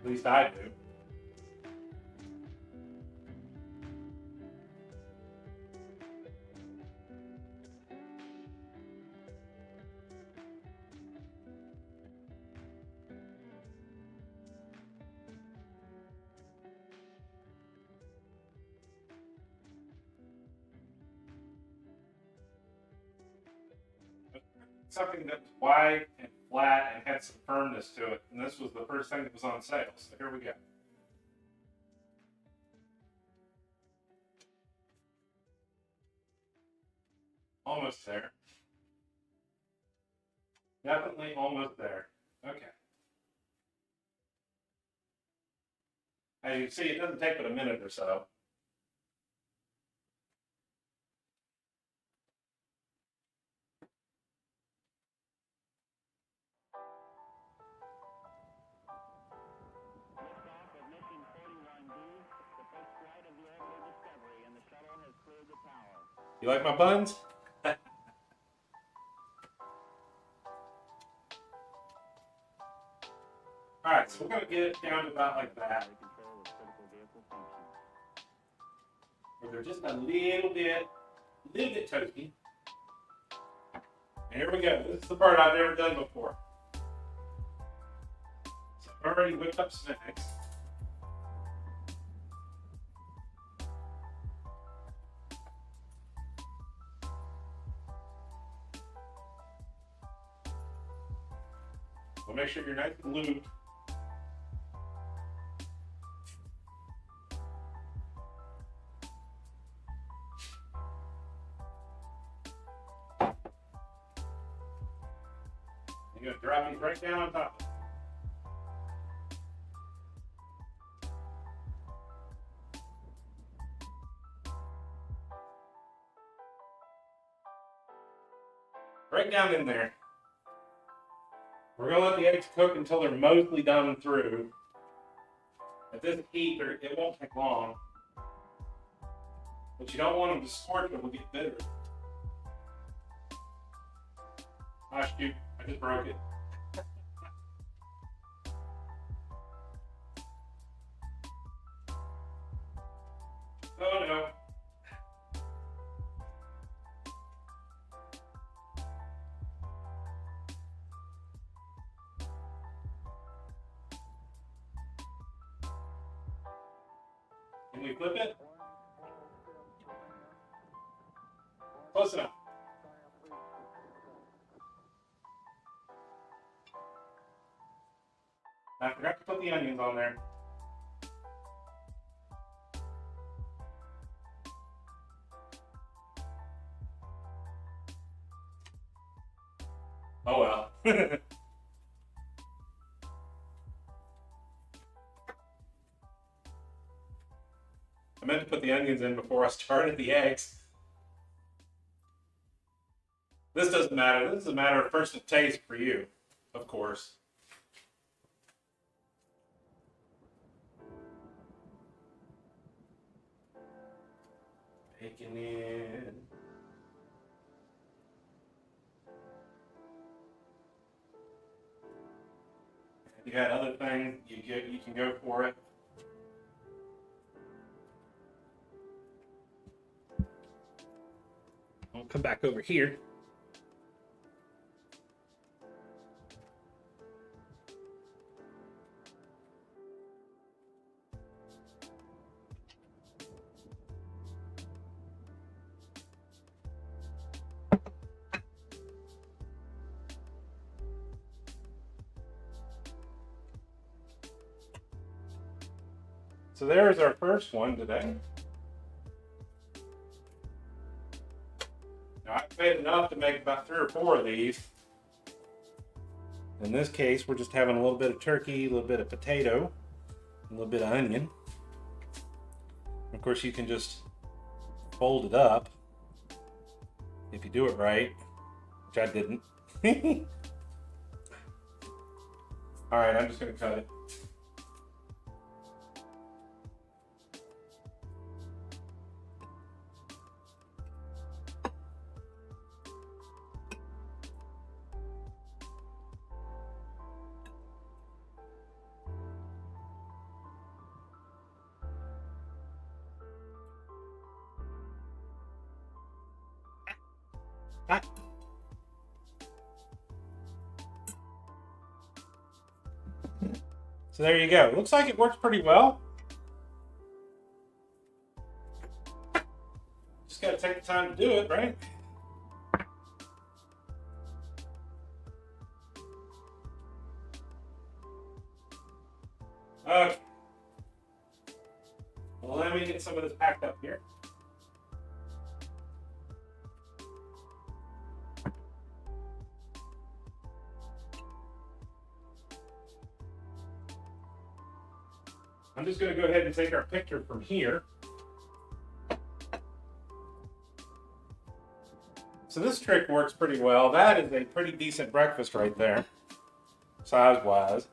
S1: At least I do. Something that was wide and flat and had some firmness to it, and this was the first thing that was on sale. So here we go. Almost there. Definitely almost there. Okay. As you can see, it doesn't take but a minute or so. You like my buns? Alright, so we're going to get it down to about like that. Where they're just a little bit toasty. And here we go. This is the part I've never done before. So I've already whipped up some eggs. So make sure you're nice and lubed. You're going to drop these right down on top. Right down in there. We're going to let the eggs cook until they're mostly done through. At this heat, it won't take long. But you don't want them to scorch them, will get bitter. Ah, shoot, I just broke it. Oh no. Can we flip it? Close enough. I forgot to put the onions on there. Oh well. I meant to put the onions in before I started the eggs. This doesn't matter. This is a matter of first of taste for you, of course. Bacon in. If you got other things, you can go for it. I'll come back over here. So there's our first one today. Now I've made enough to make about 3 or 4 of these. In this case, we're just having a little bit of turkey, a little bit of potato, a little bit of onion. Of course, you can just fold it up if you do it right, which I didn't. All right, I'm just going to cut it. Ah. So there you go. Looks like it works pretty well. Just got to take the time to do it, right? Okay. Well, let me get some of this packed up here. I'm just going to go ahead and take our picture from here. So this trick works pretty well. That is a pretty decent breakfast right there, size-wise.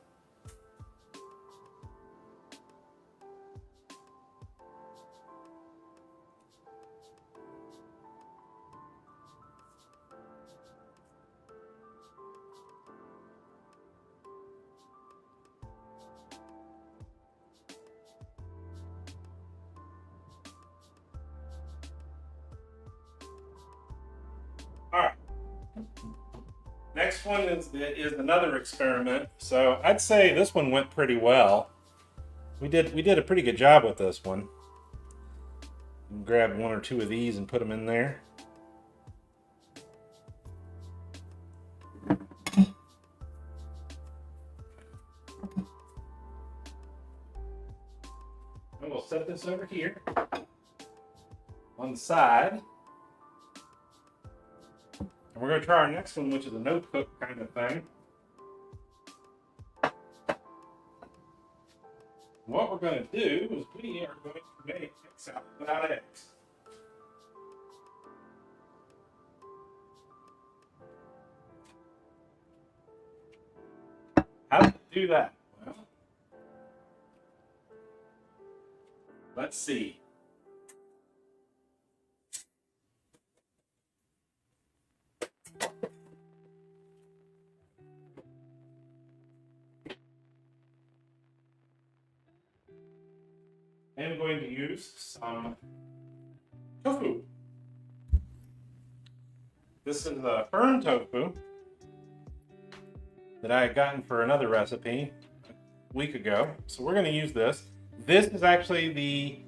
S1: Next one is another experiment. So I'd say this one went pretty well. We did a pretty good job with this one. Grab one or two of these and put them in there. And we'll set this over here on the side. And we're going to try our next one, which is a no-cook kind of thing. What we're going to do is we are going to make salad without eggs. How do we do that? Well, let's see. I'm going to use some tofu. This is the firm tofu that I had gotten for another recipe a week ago. So we're going to use this. This is actually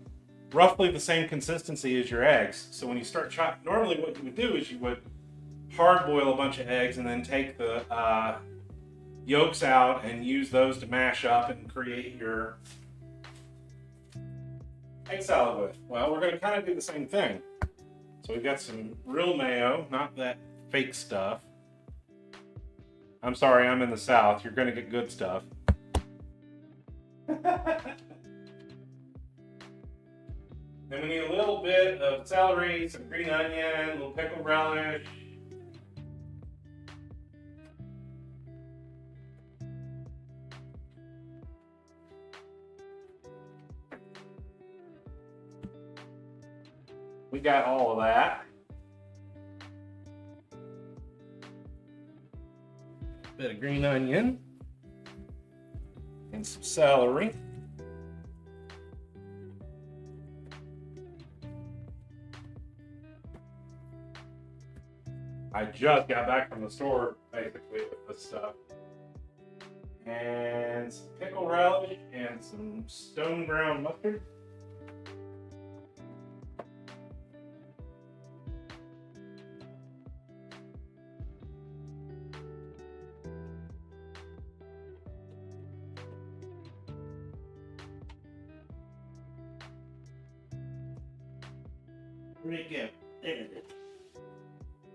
S1: roughly the same consistency as your eggs. So when you start chopping, normally what you would do is you would hard boil a bunch of eggs and then take the yolks out and use those to mash up and create your egg salad with. Well, we're going to kind of do the same thing. So we've got some real mayo, not that fake stuff. I'm sorry, I'm in the South. You're going to get good stuff. Then we need a little bit of celery, some green onion, a little pickled relish. We got all of that. A bit of green onion and some celery. I just got back from the store basically with this stuff. And some pickle relish and some stone ground mustard.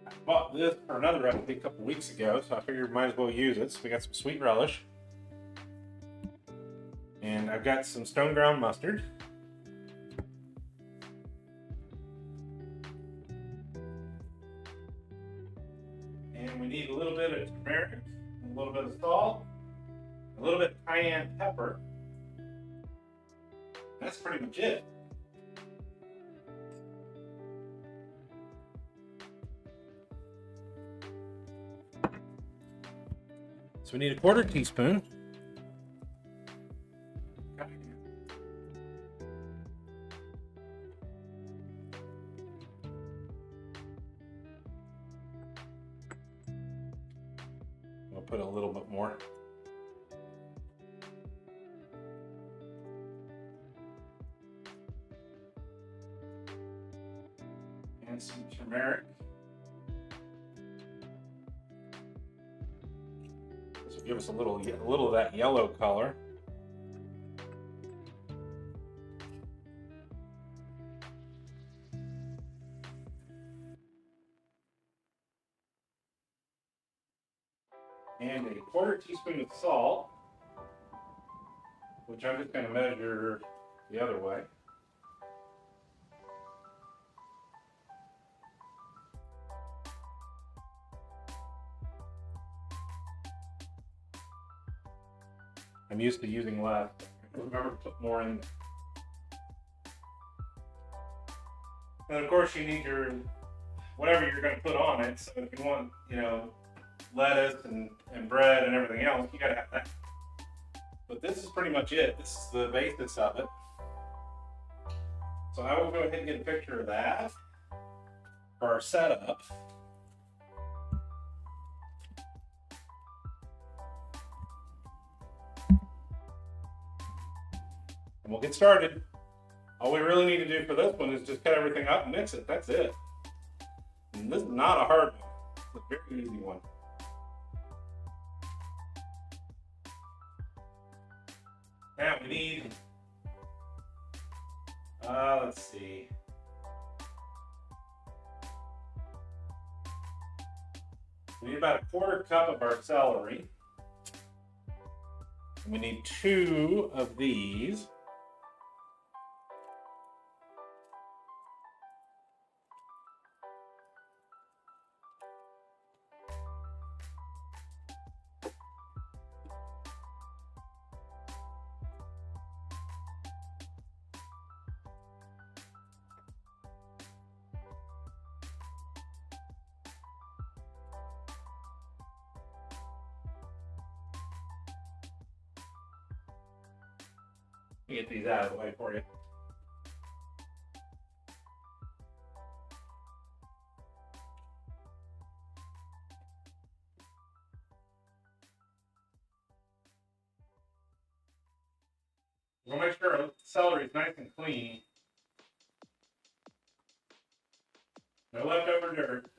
S1: I bought this for another recipe a couple weeks ago, so I figured might as well use it. So we got some sweet relish. And I've got some stone ground mustard. And we need a little bit of turmeric, a little bit of salt, a little bit of cayenne pepper. That's pretty much it. So we need a 1/4 teaspoon. We'll put a little bit more. And some turmeric. This will give us a little of that yellow color. And a 1/4 teaspoon of salt, which I'm just going to measure the other way. I'm used to using less. Remember to put more in. And of course you need your, whatever you're going to put on it. So if you want, lettuce and bread and everything else, you got to have that. But this is pretty much it. This is the basis of it. So I will go ahead and get a picture of that for our setup. And we'll get started. All we really need to do for this one is just cut everything up and mix it. That's it. And this is not a hard one. It's a very easy one. Now we need, let's see. We need about a 1/4 cup of our celery. And we need 2 of these. Let me get these out of the way for you. We'll make sure our celery is nice and clean. No leftover dirt.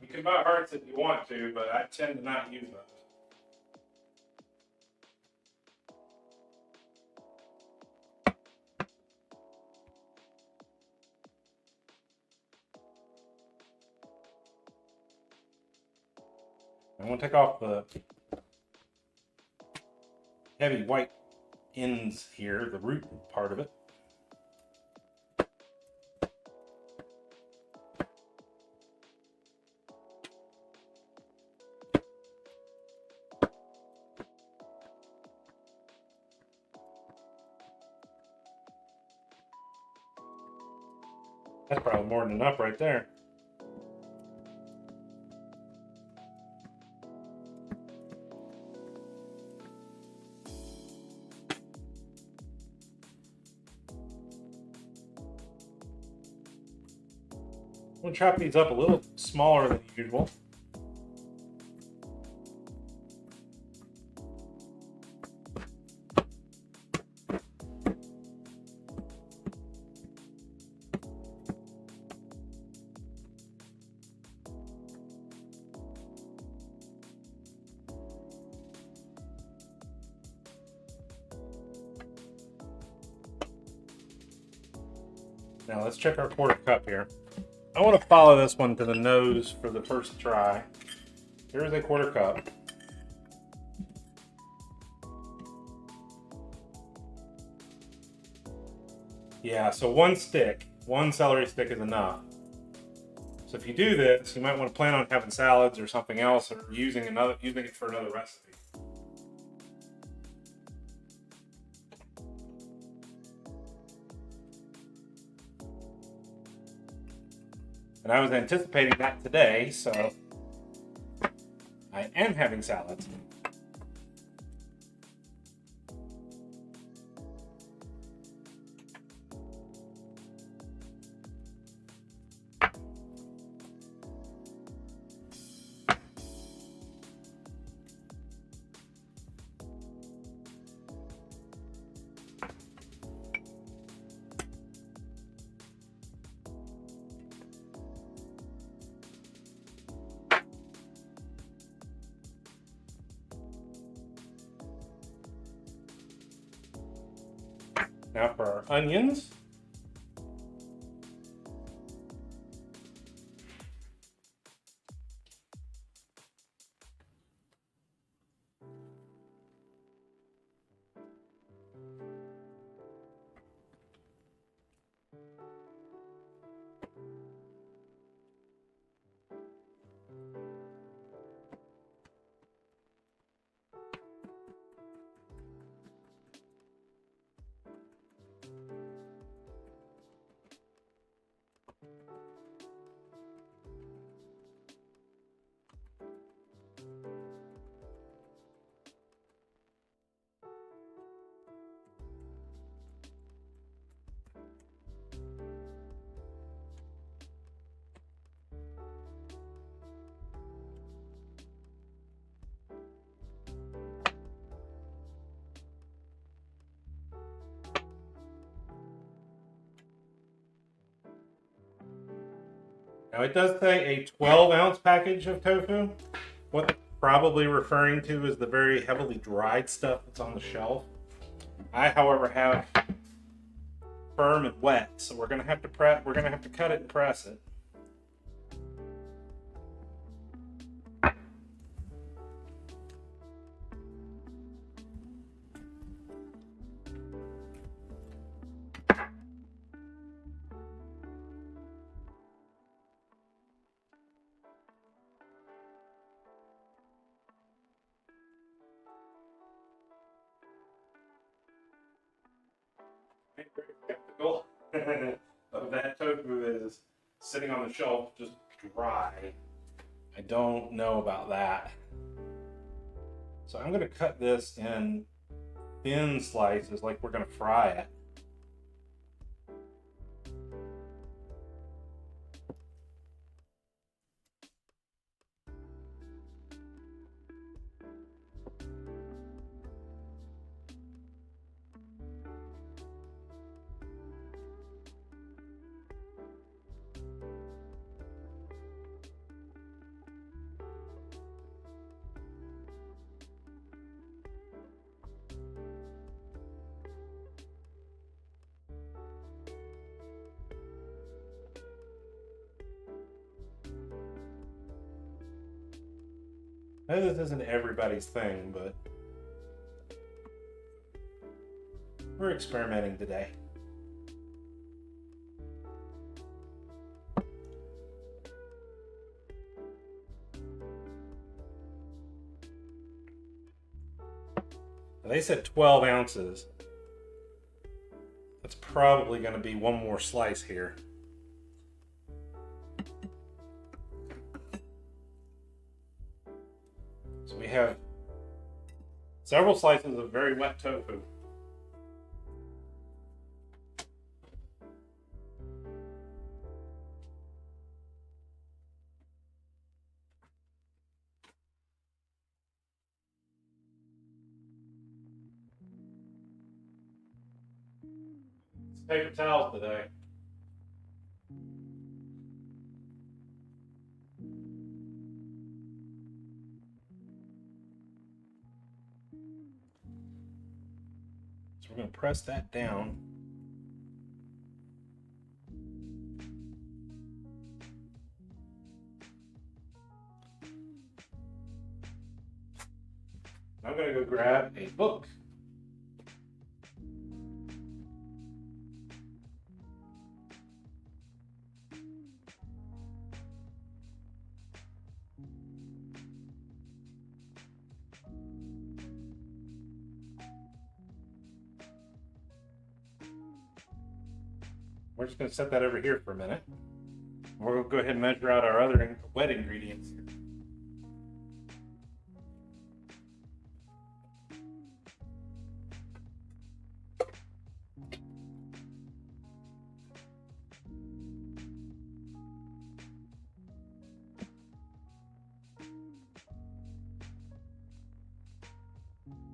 S1: You can buy hearts if you want to, but I tend to not use those. I'm going to take off the heavy white ends here, the root part of it. That's probably more than enough right there. I'm going to chop these up a little smaller than usual. Now let's check our 1/4 cup here. I want to follow this one to the nose for the first try. Here's a 1/4 cup. Yeah, so one celery stick is enough. So if you do this, you might want to plan on having salads or something else, or using it for another recipe. And I was anticipating that today, so I am having salads. Now for our onions. Now it does say a 12-ounce package of tofu. What they're probably referring to is the very heavily dried stuff that's on the shelf. I, however, have firm and wet, so we're gonna have to press. We're gonna have to cut it and press it. I'm very skeptical of that tofu that is sitting on the shelf just dry. I don't know about that. So I'm gonna cut this in thin slices like we're gonna fry it. I know this isn't everybody's thing, but we're experimenting today. They said 12 ounces. That's probably going to be one more slice here. So we have several slices of very wet tofu. It's paper towels today. So we're going to press that down. I'm going to go grab a book. We're just going to set that over here for a minute. We're going to go ahead and measure out our other wet ingredients here.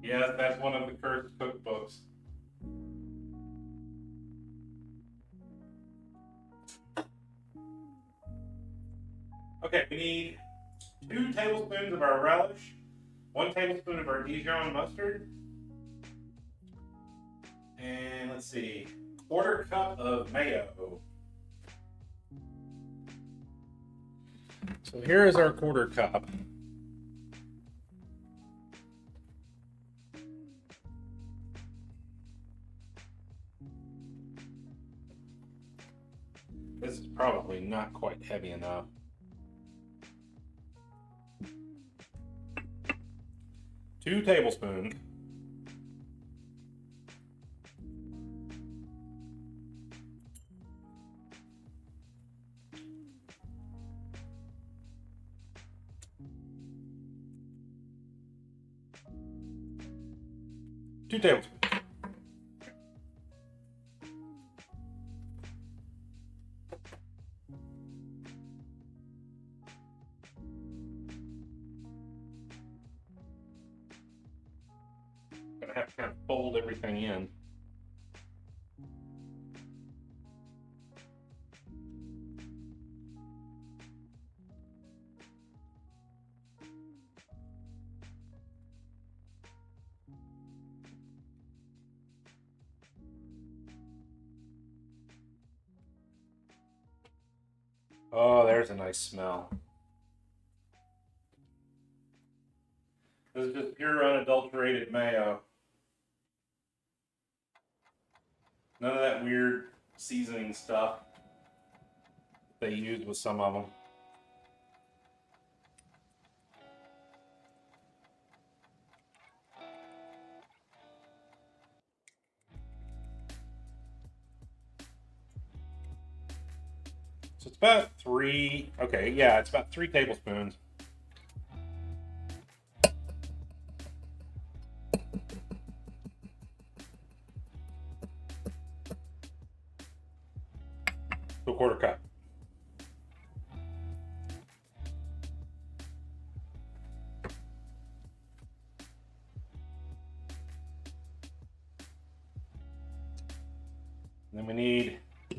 S1: Yes, that's one of the cursed cookbooks. Okay, we need 2 tablespoons of our relish, 1 tablespoon of our Dijon mustard, and let's see, 1/4 cup of mayo. So here is our 1/4 cup. This is probably not quite heavy enough. 2 tablespoons. Two tablespoons. Gonna have to kind of fold everything in. Oh, there's a nice smell. This is just pure unadulterated mayo. None of that weird seasoning stuff they use with some of them. So it's about 3, okay, yeah, it's about 3 tablespoons. To a quarter cup. And then we need, I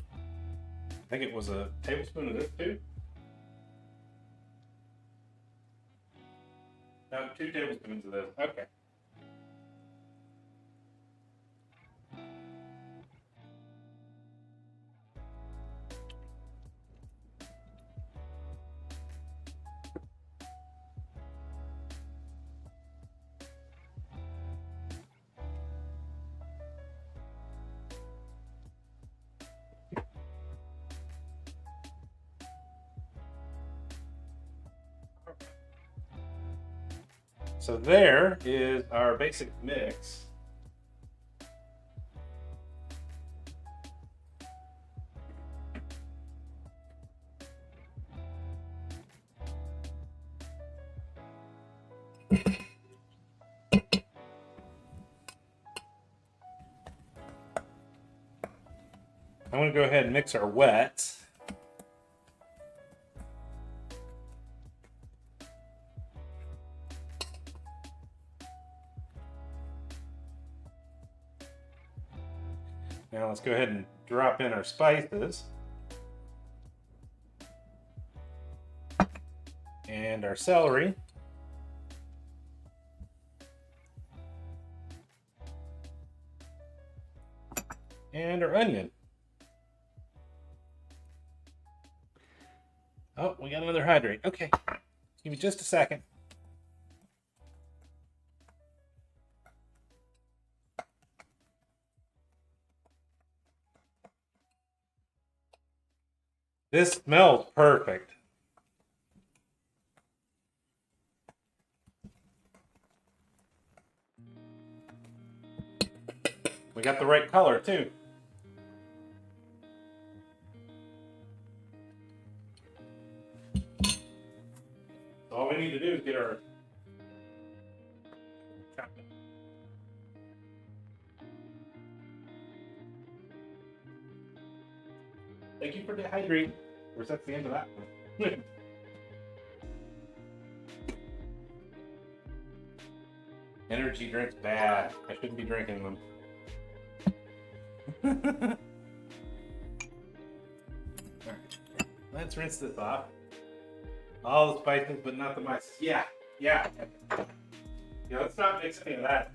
S1: think it was a tablespoon of this too. No, 2 tablespoons of this. Okay. So there is our basic mix. I'm going to go ahead and mix our wet. Now let's go ahead and drop in our spices. And our celery. And our onion. Oh, we got another hydrate. Okay, give me just a second. This smells perfect. We got the right color too. So all we need to do is get our Thank you for dehydrating. Of course, that's the end of that one. Energy drinks bad. I shouldn't be drinking them. Alright. Let's rinse this off. All the spices, but not the mice. Yeah. Yeah, let's not mix any of that.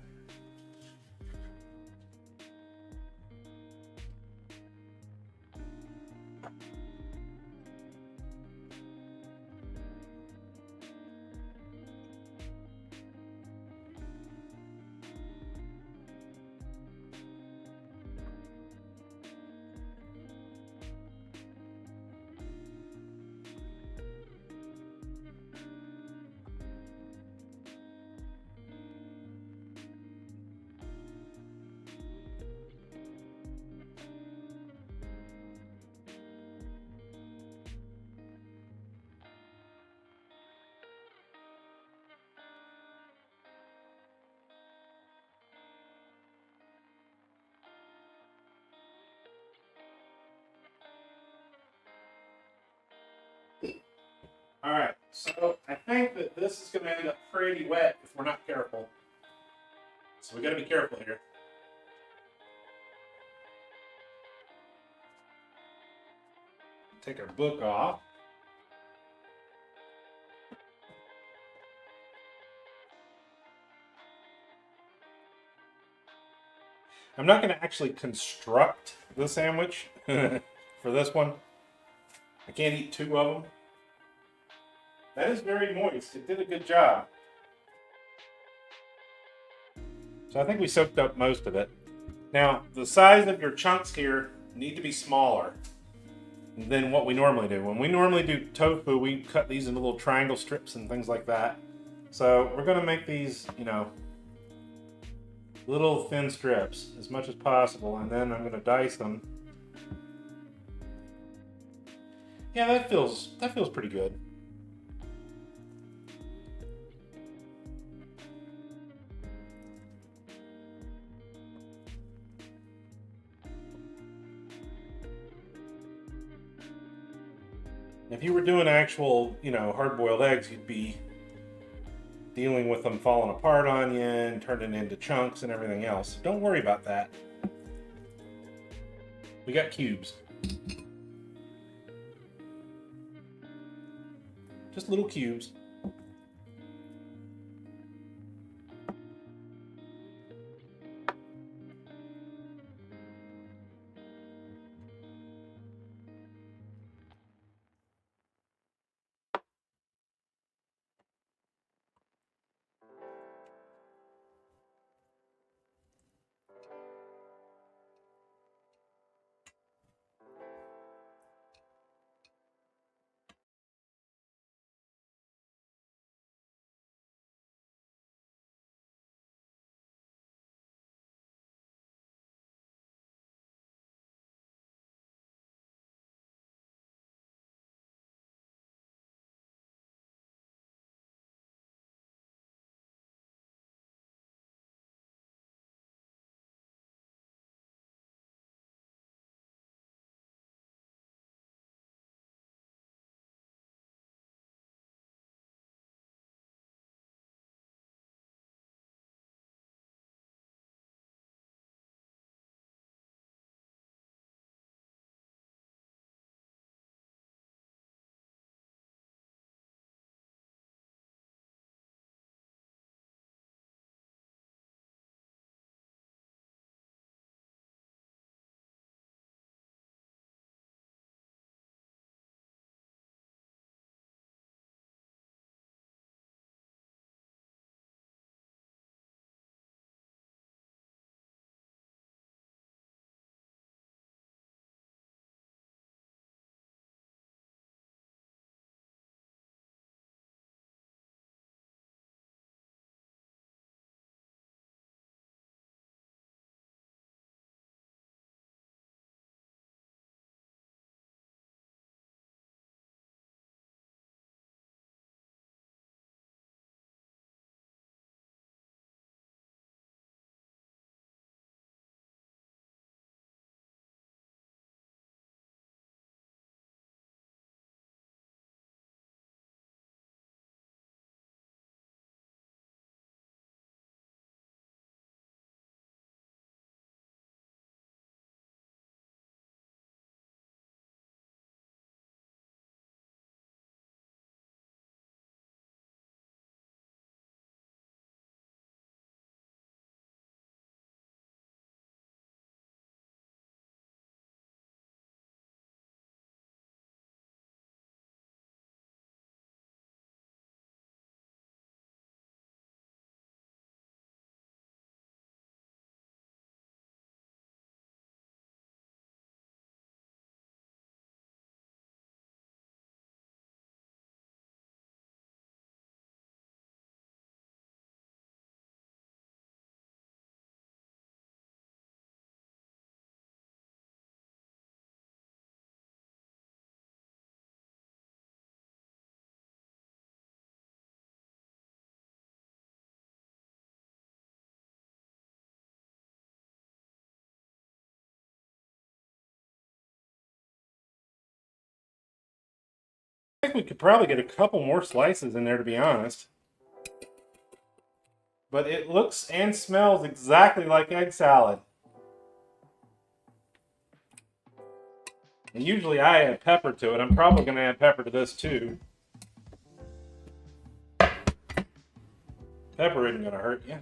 S1: All right, so I think that this is going to end up pretty wet if we're not careful. So we got to be careful here. Take our book off. I'm not going to actually construct the sandwich for this one. I can't eat 2 of them. That is very moist. It did a good job. So I think we soaked up most of it. Now, the size of your chunks here need to be smaller than what we normally do. When we normally do tofu, we cut these into little triangle strips and things like that. So we're gonna make these, little thin strips as much as possible, and then I'm gonna dice them. Yeah, that feels pretty good. If you were doing actual, hard-boiled eggs, you'd be dealing with them falling apart on you and turning into chunks and everything else. Don't worry about that. We got cubes. Just little cubes. I think we could probably get a couple more slices in there, to be honest. But it looks and smells exactly like egg salad. And usually I add pepper to it. I'm probably going to add pepper to this too. Pepper isn't going to hurt you.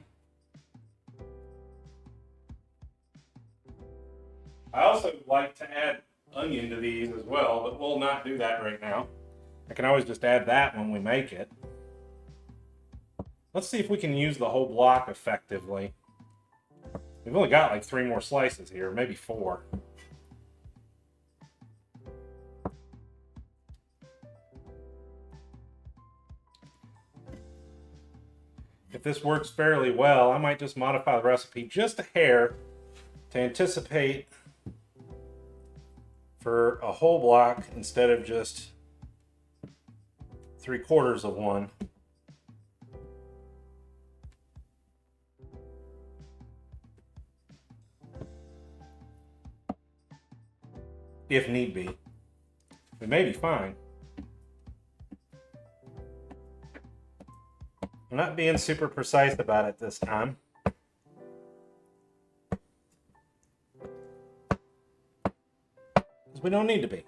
S1: I also like to add onion to these as well, but we'll not do that right now. I can always just add that when we make it. Let's see if we can use the whole block effectively. We've only got like 3 more slices here, maybe 4. If this works fairly well, I might just modify the recipe just a hair to anticipate for a whole block instead of just 3/4 of one. If need be. It may be fine. I'm not being super precise about it this time. Because we don't need to be.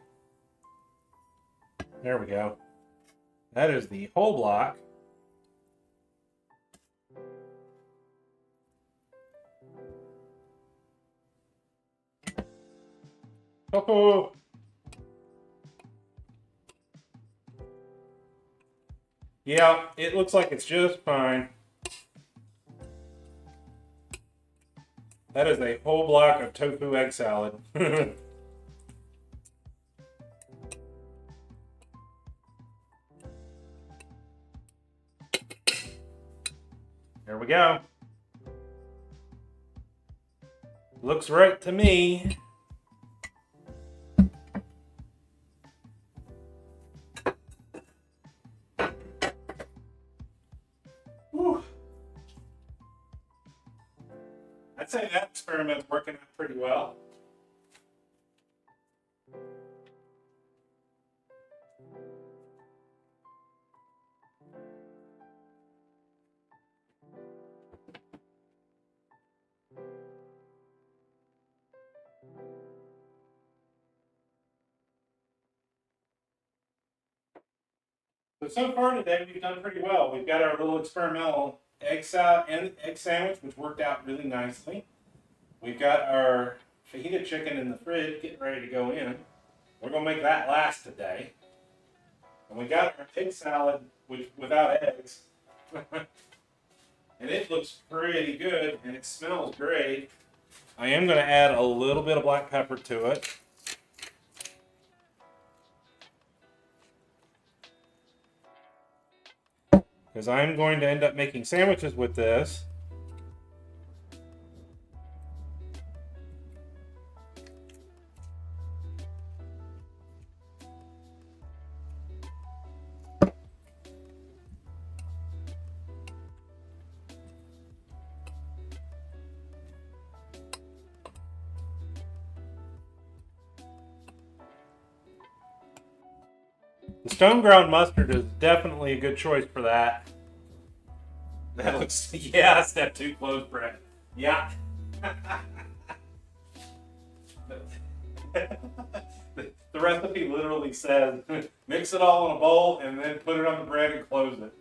S1: There we go. That is the whole block. Oh. Yeah, it looks like it's just fine. That is a whole block of tofu egg salad. There we go. Looks right to me. Whew. I'd say that experiment's working out pretty well. So far today, we've done pretty well. We've got our little experimental egg sandwich, which worked out really nicely. We've got our fajita chicken in the fridge, getting ready to go in. We're going to make that last today. And we got our pig salad without eggs. And it looks pretty good, and it smells great. I am going to add a little bit of black pepper to it. Because I'm going to end up making sandwiches with this. The stone ground mustard is definitely a good choice for that. That looks, yeah, step 2 closed bread. Yeah. The recipe literally says mix it all in a bowl and then put it on the bread and close it.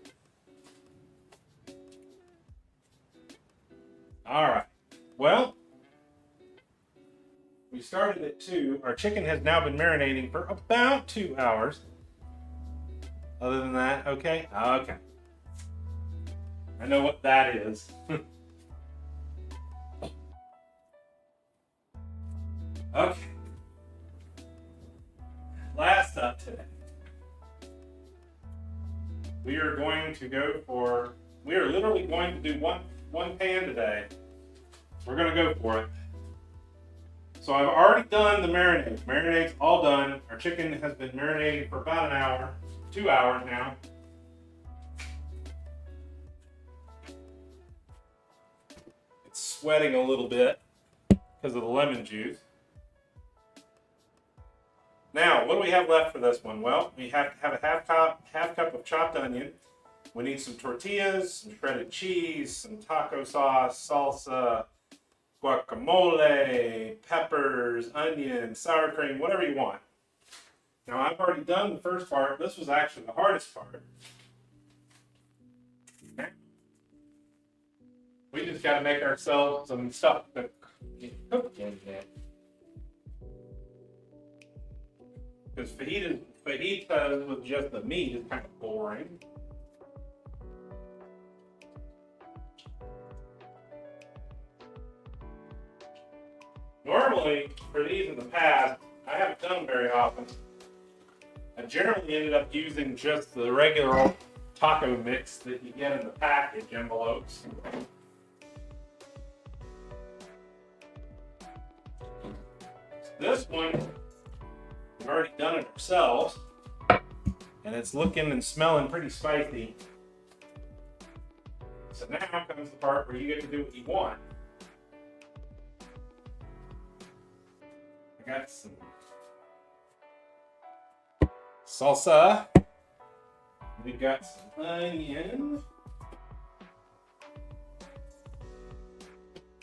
S1: All right. Well, we started at 2. Our chicken has now been marinating for about 2 hours. Other than that, okay? Okay. I know what that is. Okay. Last up today. We are literally going to do one pan today. We're going to go for it. So I've already done the marinade. Marinade's all done. Our chicken has been marinating for about an hour, 2 hours now. It's sweating a little bit because of the lemon juice. Now, what do we have left for this one? Well, we have to have a half cup of chopped onion. We need some tortillas, some shredded cheese, some taco sauce, salsa, guacamole, peppers, onion, sour cream, whatever you want. Now, I've already done the first part. This was actually the hardest part. Okay. We just got to make ourselves some stuff to cook in there. Because fajitas with just the meat is kind of boring. Normally, for these in the past, I haven't done them very often. I generally ended up using just the regular old taco mix that you get in the package envelopes. This one, we've already done it ourselves, and it's looking and smelling pretty spicy. So now comes the part where you get to do what you want. I got some salsa. We got some onion.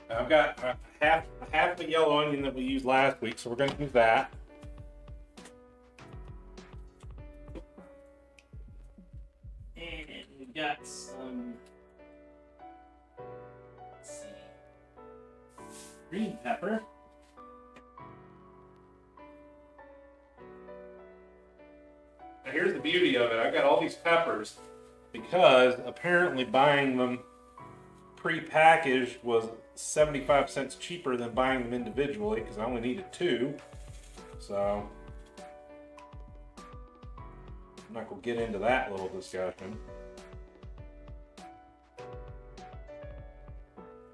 S1: I've got half the yellow onion that we used last week, so we're going to use that. And we've got some, let's see, green pepper. Now here's the beauty of it. I've got all these peppers because apparently buying them pre-packaged was 75 cents cheaper than buying them individually because I only needed 2. So I'm not going to get into that little discussion.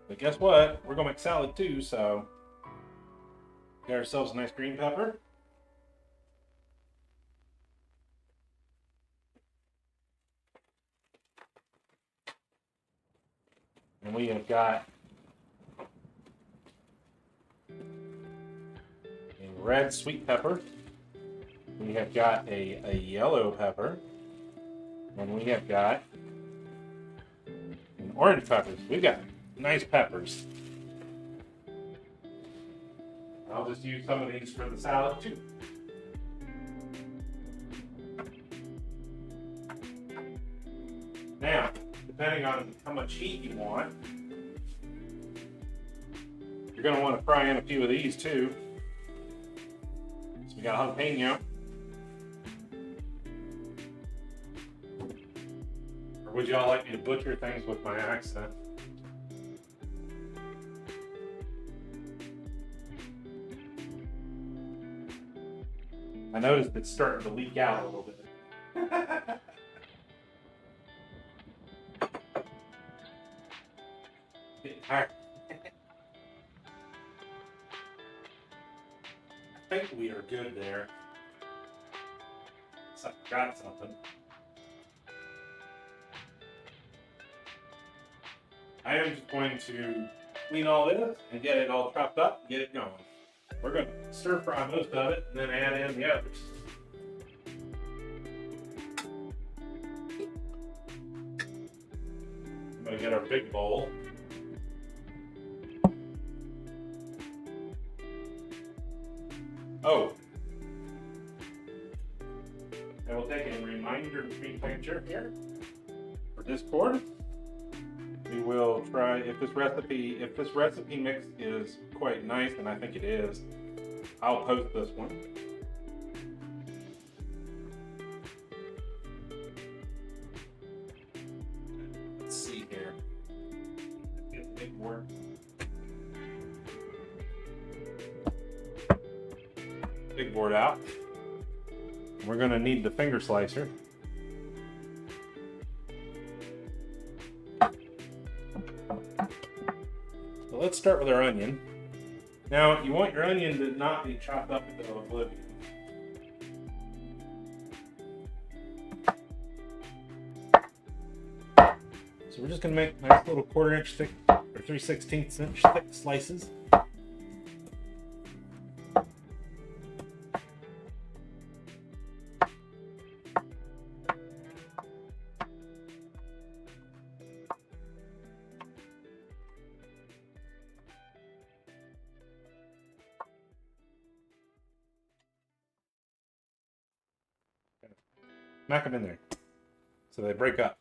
S1: But guess what? We're going to make salad too, so got ourselves a nice green pepper. And we have got a red sweet pepper. We have got a yellow pepper. And we have got an orange pepper. We've got nice peppers. I'll just use some of these for the salad too. Now, depending on how much heat you want, you're going to want to fry in a few of these too. So we got jalapeno. Or would y'all like me to butcher things with my accent? I noticed it's starting to leak out a little bit. I think we are good there. So I forgot something. I am just going to clean all this and get it all chopped up and get it going. We're going to stir fry most of it and then add in the others. I'm going to get our big bowl. Oh, I will take a reminder screen picture here for Discord. We will try if this recipe mix is quite nice, and I think it is. I'll post this one. Let's see here. Get the big board. Big board out. We're going to need the finger slicer. So let's start with our onion. Now, you want your onion to not be chopped up into oblivion. So we're just going to make nice little 1/4 inch thick or 3/16 inch thick slices. Smack them in there so they break up.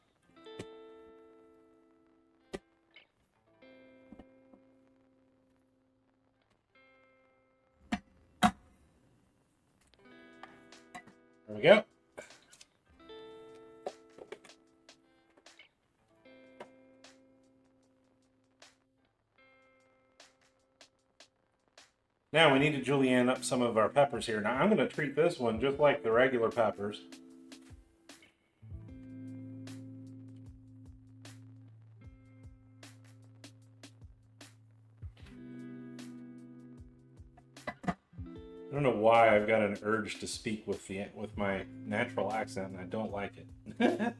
S1: we go. Now we need to julienne up some of our peppers here. Now I'm going to treat this one just like the regular peppers. I don't know why I've got an urge to speak with my natural accent, and I don't like it.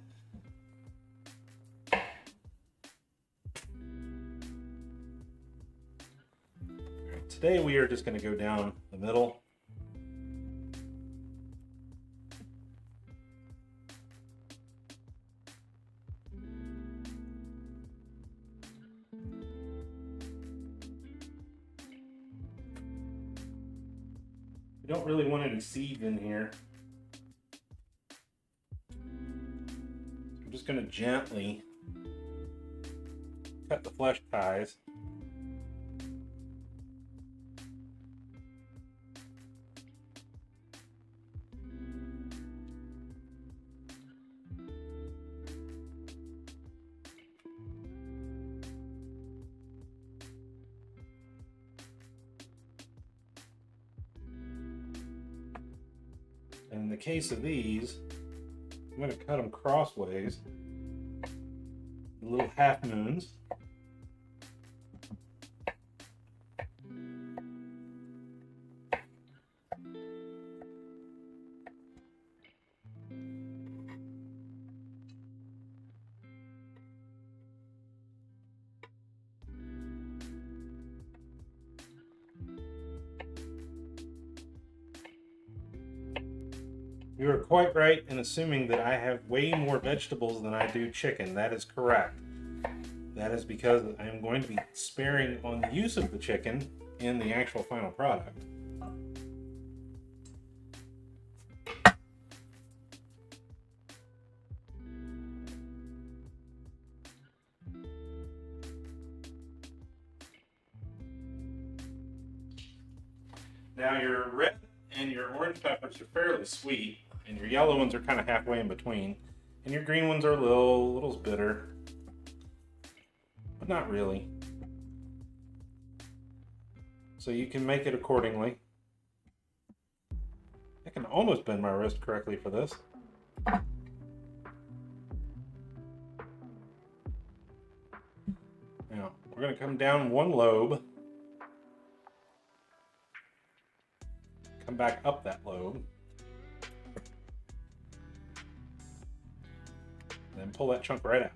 S1: Today we are just going to go down the middle. We don't really want any seeds in here. I'm just going to gently cut the flesh ties. And in the case of these, I'm going to cut them crossways, little half moons. You are quite right in assuming that I have way more vegetables than I do chicken. That is correct. That is because I am going to be sparing on the use of the chicken in the actual final product. Now your red and your orange peppers are fairly sweet, and your yellow ones are kind of halfway in between, and your green ones are a little bitter, but not really. So you can make it accordingly. I can almost bend my wrist correctly for this. Now, we're going to come down one lobe, come back up that lobe, and then pull that chunk right out.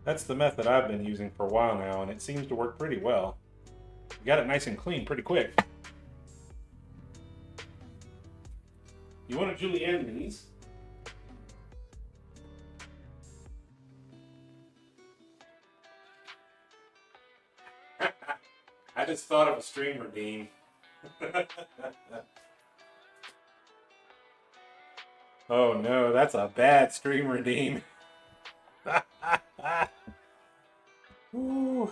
S1: That's the method I've been using for a while now, and it seems to work pretty well. We got it nice and clean pretty quick. You want to julienne these. I just thought of a stream redeem. Oh no, that's a bad stream redeem. Ooh.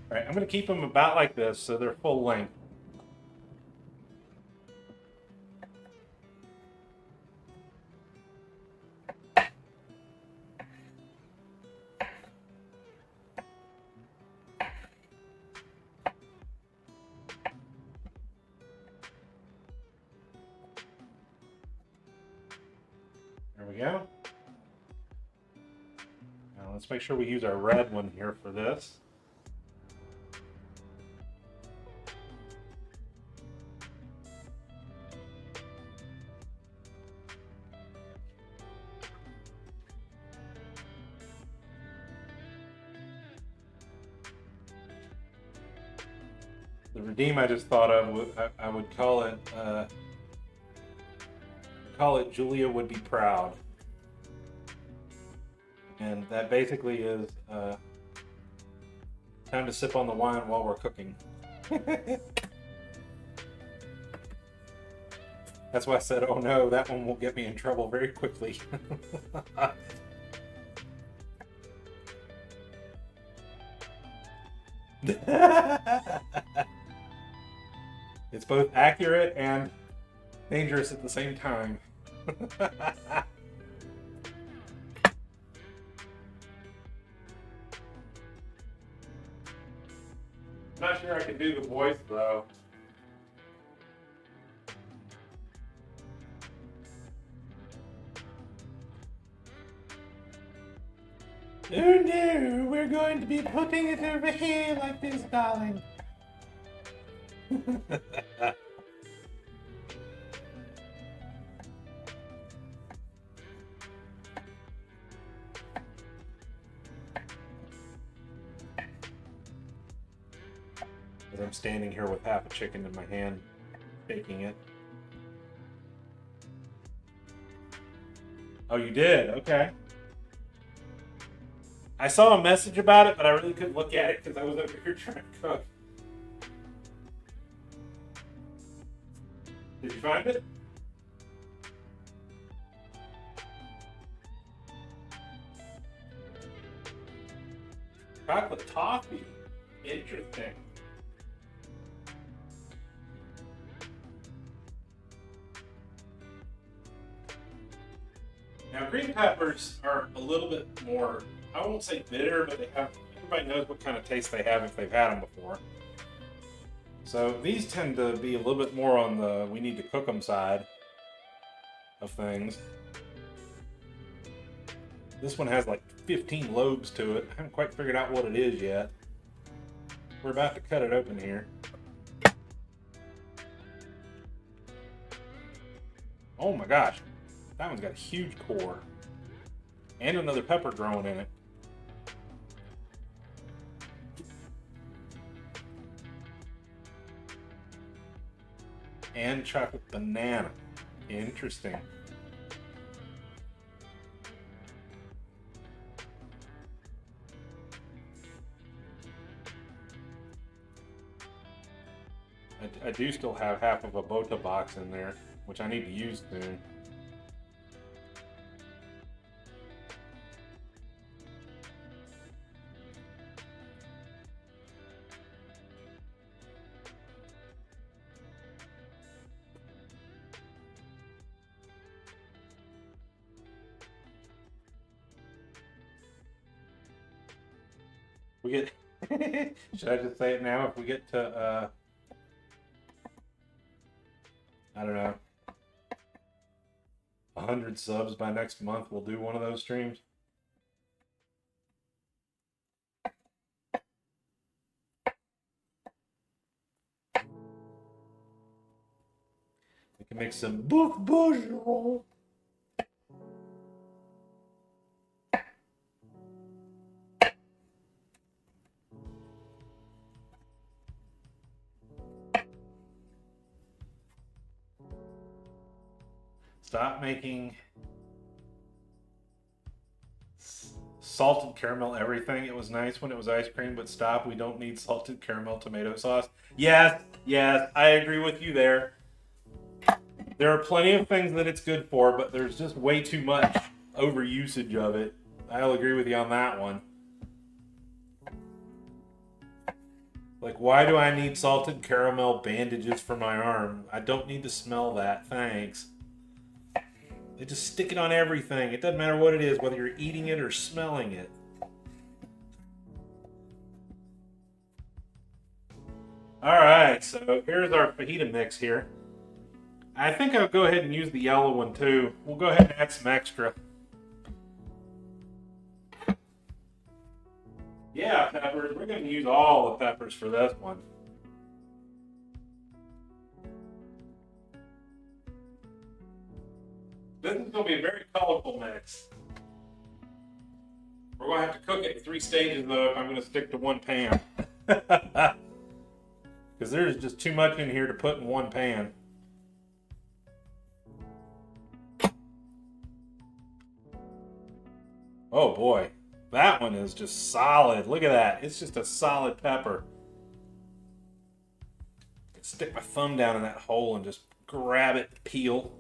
S1: All right, I'm going to keep them about like this so they're full length. There we go. Now let's make sure we use our red one here for this. The redeem I just thought of, I would call it Julia would be proud. And that basically is time to sip on the wine while we're cooking. That's why I said, oh no, that one will get me in trouble very quickly. It's both accurate and dangerous at the same time. I'm not sure I can do the voice though. Oh no, we're going to be putting it over here like this, darling. As I'm standing here with half a chicken in my hand, baking it. Oh, you did? Okay. I saw a message about it, but I really couldn't look at it because I was over here trying to cook. Did you find it? Chocolate toffee. Interesting. Now, green peppers are a little bit more, I won't say bitter, but everybody knows what kind of taste they have if they've had them before. So these tend to be a little bit more on the we need to cook them side of things. This one has like 15 lobes to it. I haven't quite figured out what it is yet. We're about to cut it open here. Oh my gosh. That one's got a huge core. And another pepper growing in it. And chocolate banana. Interesting. I do still have half of a Bota box in there, which I need to use soon. We get. Should I just say it now? If we get to, I don't know, 100 subs by next month, we'll do one of those streams. We can make some bouffe bourgeois. Stop making salted caramel everything. It was nice when it was ice cream, but stop. We don't need salted caramel tomato sauce. Yes, I agree with you there. There are plenty of things that it's good for, but there's just way too much overusage of it. I'll agree with you on that one. Like, why do I need salted caramel bandages for my arm? I don't need to smell that, thanks. They just stick it on everything. It doesn't matter what it is, whether you're eating it or smelling it. Alright, so here's our fajita mix here. I think I'll go ahead and use the yellow one too. We'll go ahead and add some extra. Yeah, peppers. We're going to use all the peppers for this one. This is going to be a very colorful mix. We're going to have to cook it in 3 stages though if I'm going to stick to one pan. because there's just too much in here to put in one pan. Oh boy, that one is just solid. Look at that. It's just a solid pepper. Stick my thumb down in that hole and just grab it, peel.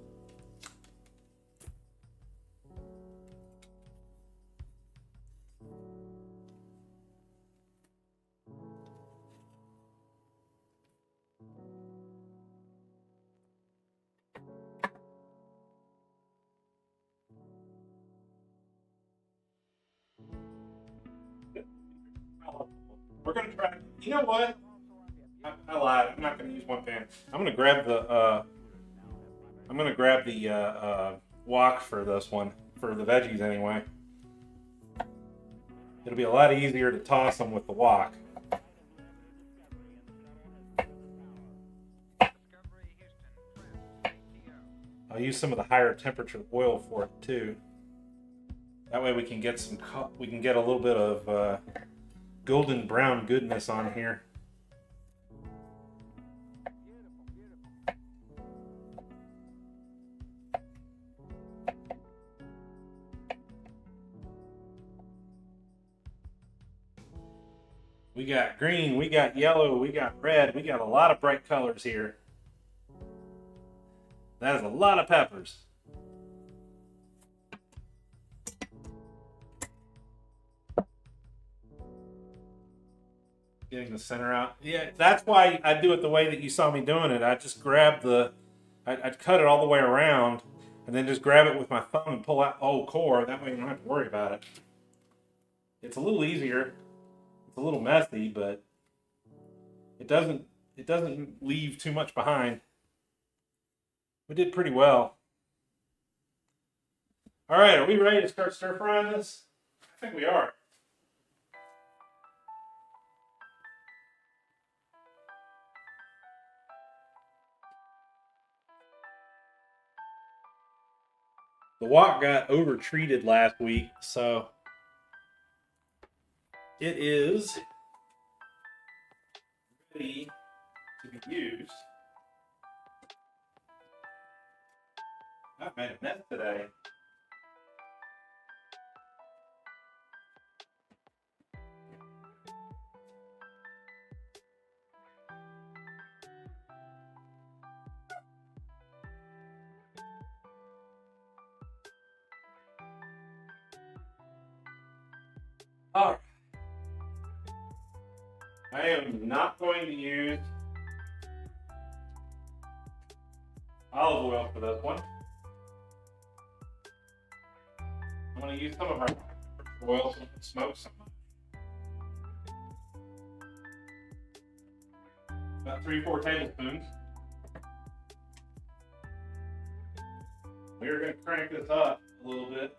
S1: We're gonna try. You know what? I lied. I'm not gonna use one pan. I'm gonna grab the. Wok for this one, for the veggies anyway. It'll be a lot easier to toss them with the wok. I'll use some of the higher temperature oil for it too. That way we can get a little bit of golden brown goodness on here. We got green, we got yellow, we got red, we got a lot of bright colors here. That is a lot of peppers. Getting the center out. Yeah, that's why I do it the way that you saw me doing it. I just grab I'd cut it all the way around and then just grab it with my thumb and pull out the whole core. That way you don't have to worry about it. It's a little easier. It's a little messy, but it doesn't leave too much behind. We did pretty well. All right, are we ready to start stir frying this? I think we are. The wok got over treated last week, so it is ready to be used. I've made a mess today. All right. I am not going to use olive oil for this one. I'm going to use some of our oil so it can smoke so much. About 3-4 tablespoons. We are going to crank this up a little bit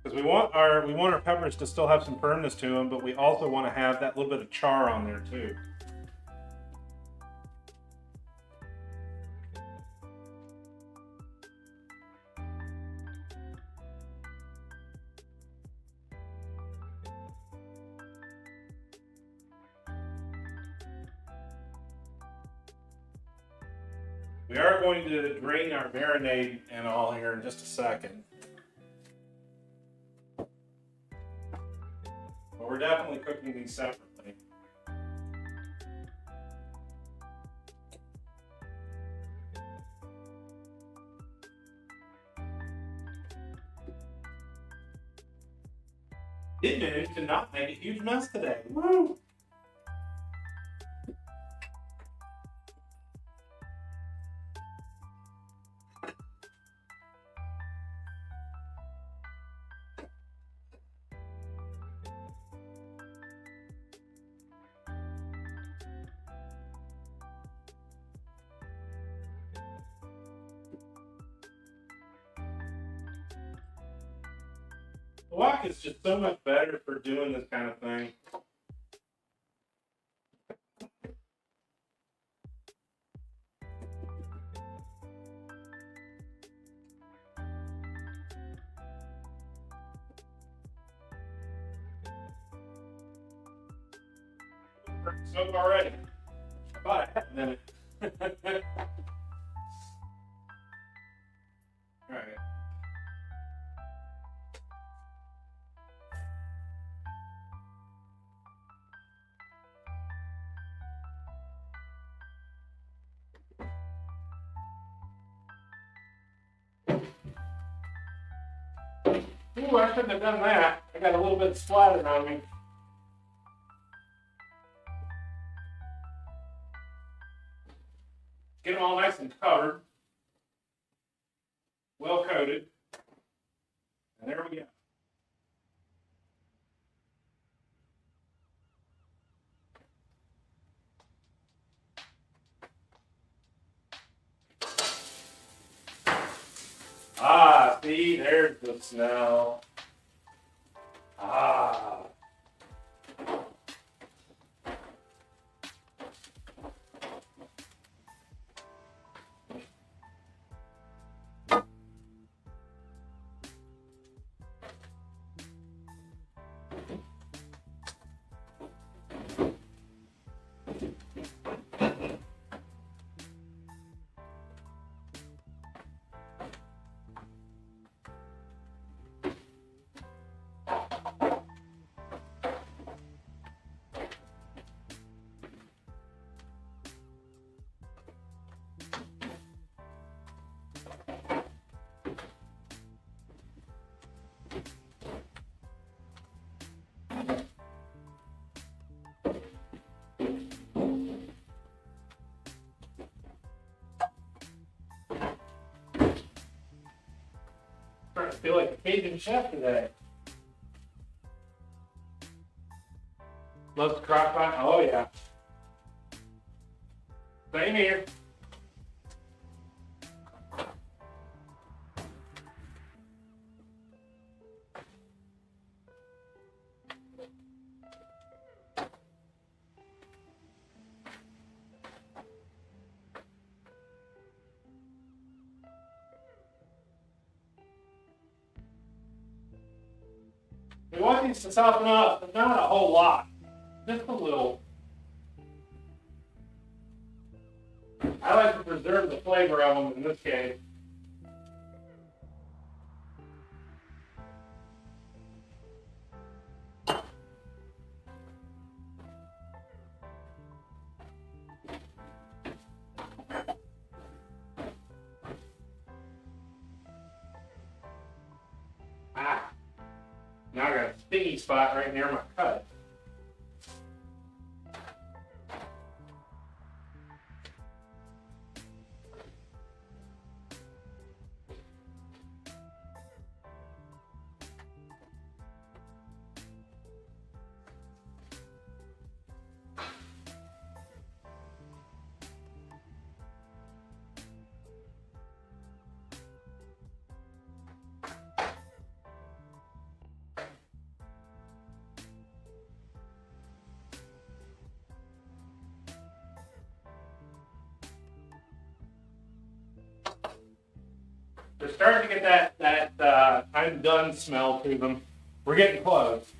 S1: because we want our peppers to still have some firmness to them, but we also want to have that little bit of char on there too. We are going to drain our marinade and all here in just a second. But we're definitely cooking these separately. Did manage to not make a huge mess today. Woo! The wok is just so much better for doing this kind of thing. smoke already. About a half minute. All right. Ooh, I shouldn't have done that. I got a little bit splattered on me. Get them all nice and covered. Well coated. And there we go. Ah, see, there's the smell. Ah. Starting to feel like a Cajun chef today. Loves crock pot? Oh yeah. Same here. We want these to soften up, but not a whole lot. Just a little. I like to preserve the flavor of them in this case. Ah, now I got a stingy spot right near my cut. They're starting to get that I'm done smell to them. We're getting close.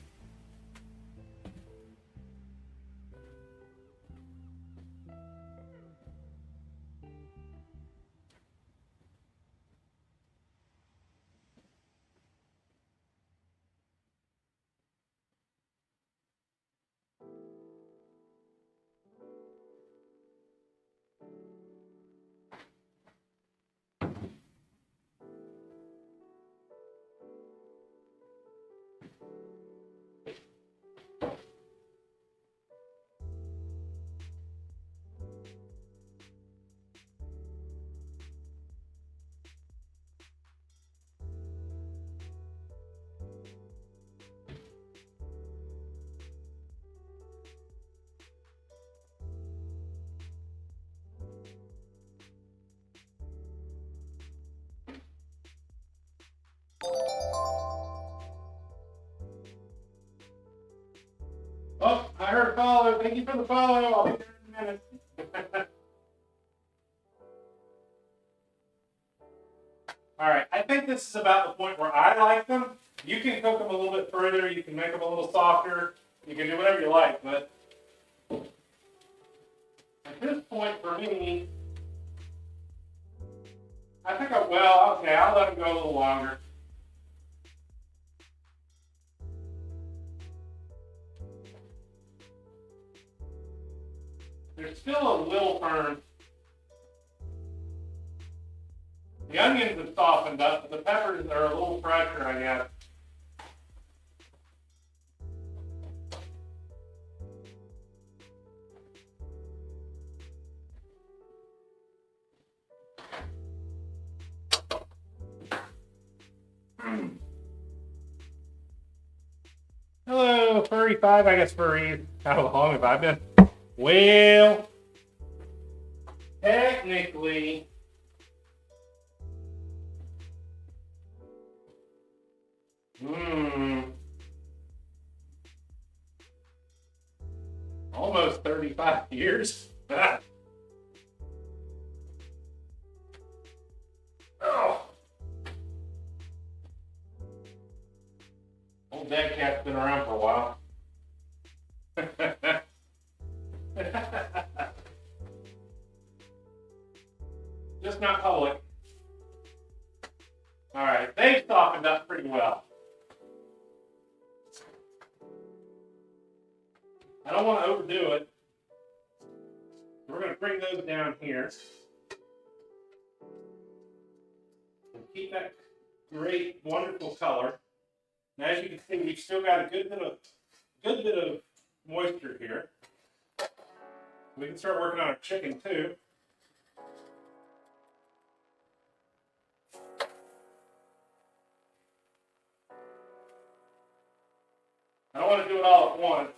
S1: Oh, I heard a follow. Thank you for the follow. I'll be there in a minute. All right, I think this is about the point where I like them. You can cook them a little bit further. You can make them a little softer. You can do whatever you like, but this point for me, I think I'll let it go a little longer. They're still a little firm. The onions have softened up, but the peppers are a little fresher, I guess. Hello, Furry 5, I guess Furry. How long have I been? Well, technically, almost 35 years. Oh. Old Dad Cat's been around for a while. Just not public. All right, they've softened up pretty well. I don't want to overdo it. We're going to bring those down here. And keep that great, wonderful color. And as you can see, we've still got a good bit of moisture here. We can start working on our chicken too. I don't want to do it all at once.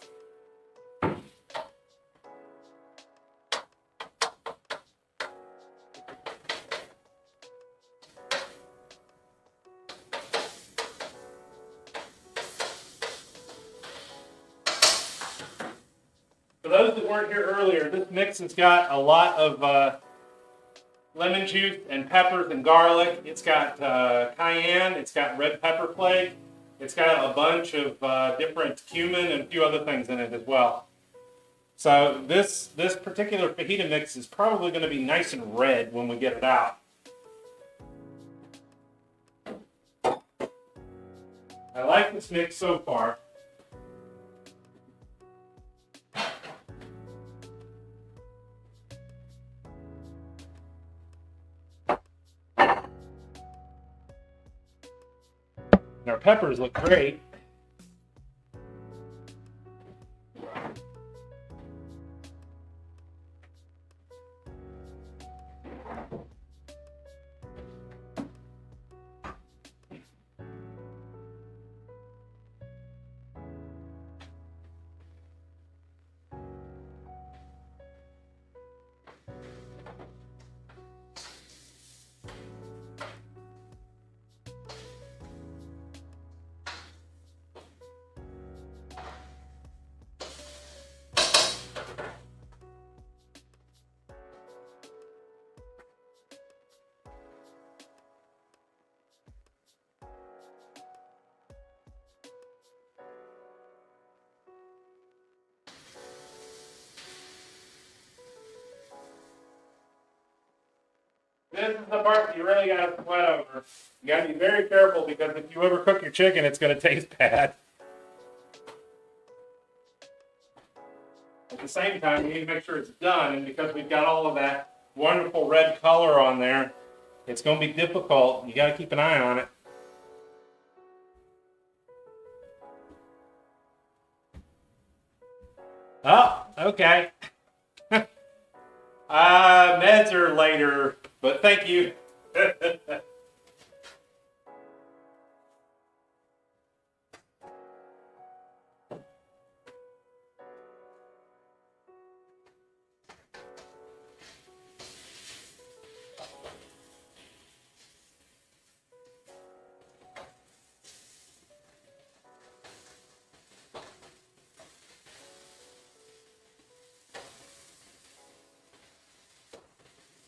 S1: For those that weren't here earlier, this mix has got a lot of lemon juice and peppers and garlic. It's got cayenne. It's got red pepper flake. It's got a bunch of different cumin and a few other things in it as well. So this particular fajita mix is probably going to be nice and red when we get it out. I like this mix so far. And our peppers look great. This is the part that you really got to sweat over. You got to be very careful because if you overcook your chicken, it's going to taste bad. At the same time, you need to make sure it's done, and because we've got all of that wonderful red color on there, it's going to be difficult. You got to keep an eye on it. Oh, okay. Meds are later, but thank you.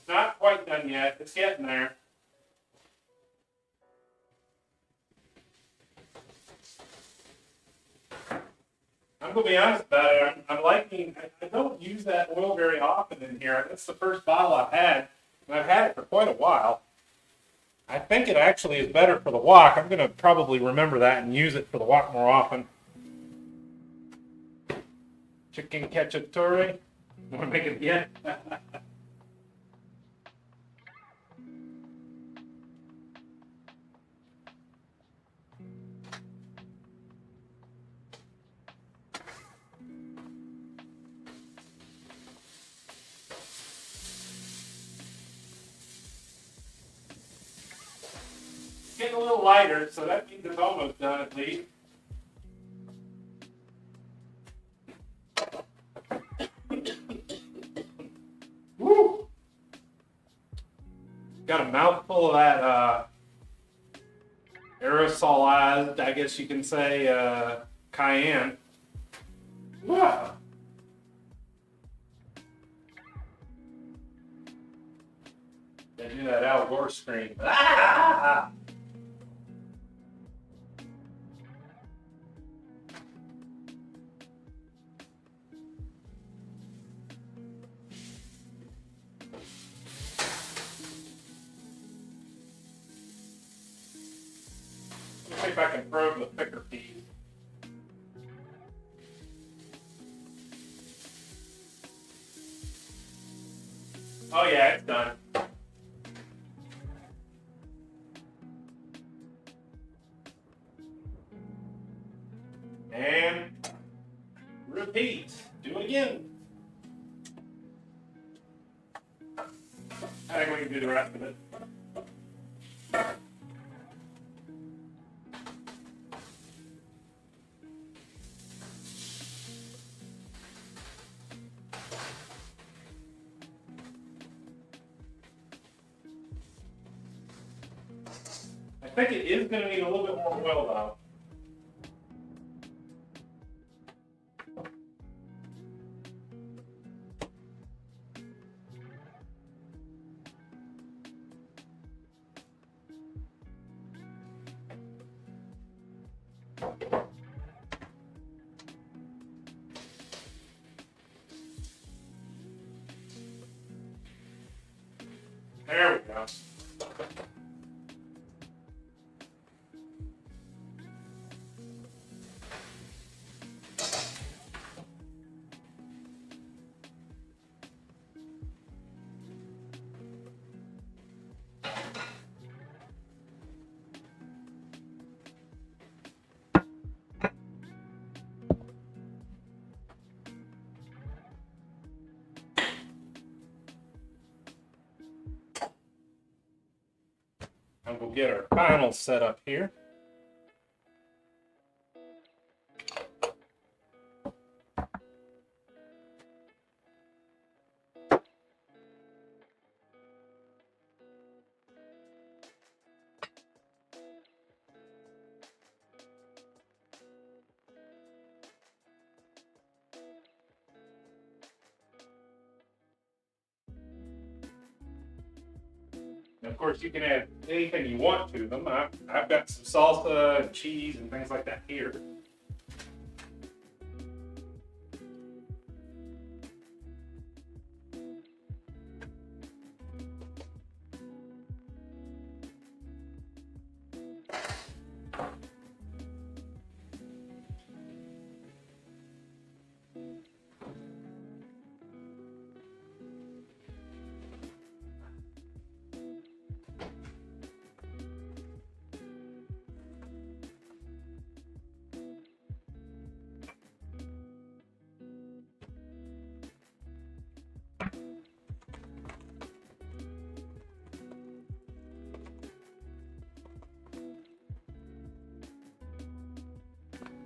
S1: Not quite done yet. It's getting there. I'm going to be honest about it. I'm liking. I don't use that oil very often in here. That's the first bottle I've had, and I've had it for quite a while. I think it actually is better for the wok. I'm going to probably remember that and use it for the wok more often. Chicken cacciatore. Want to make it again? Getting a little lighter, so that means it's almost done at least. Woo! Got a mouthful of that aerosolized, I guess you can say, cayenne. Wow. They do that Al Gore scream. Ah! Let's see if I can probe the thicker piece. Oh yeah, it's done. And repeat. Do it again. I think we can do the rest of it. I think it is going to need a little bit more oil though. There we go. And we'll get our final setup here. And of course, you can add anything you want to them. I've got some salsa and cheese and things like that here.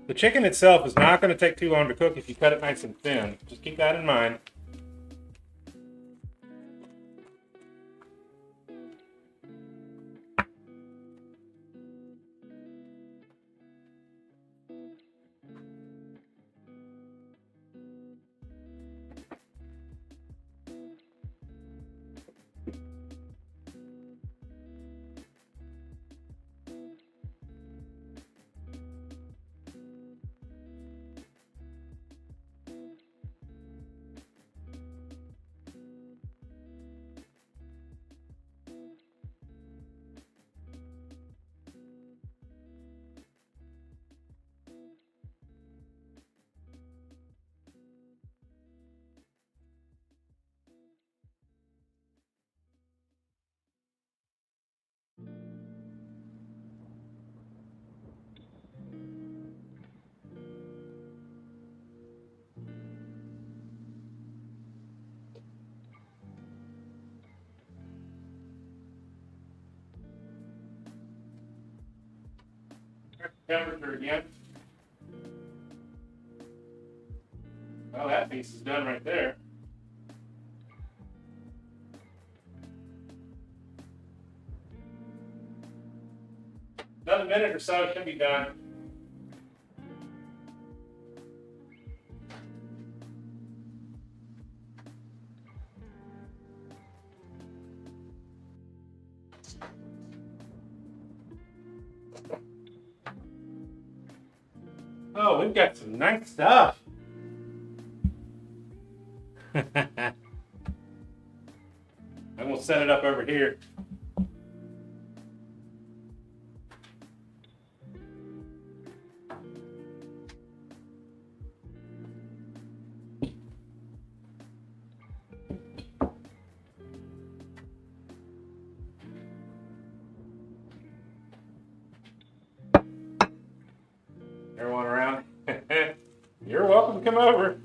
S1: The chicken itself is not going to take too long to cook if you cut it nice and thin. Just keep that in mind. temperature again. Well, that piece is done right there. Another minute or so should be done. Oh, we've got some nice stuff. I'm going to set it up over here. Everyone around? You're welcome to come over.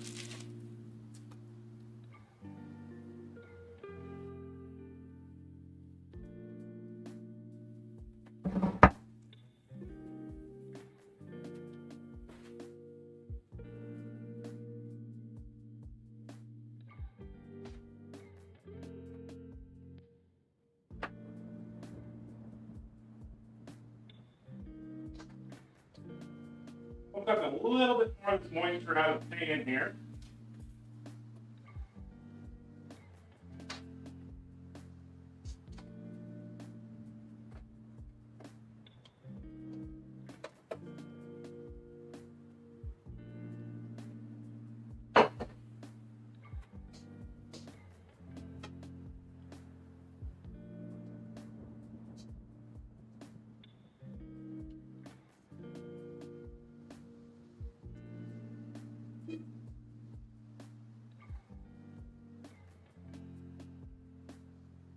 S1: We'll cook a little bit more of this moisture out of the pan here.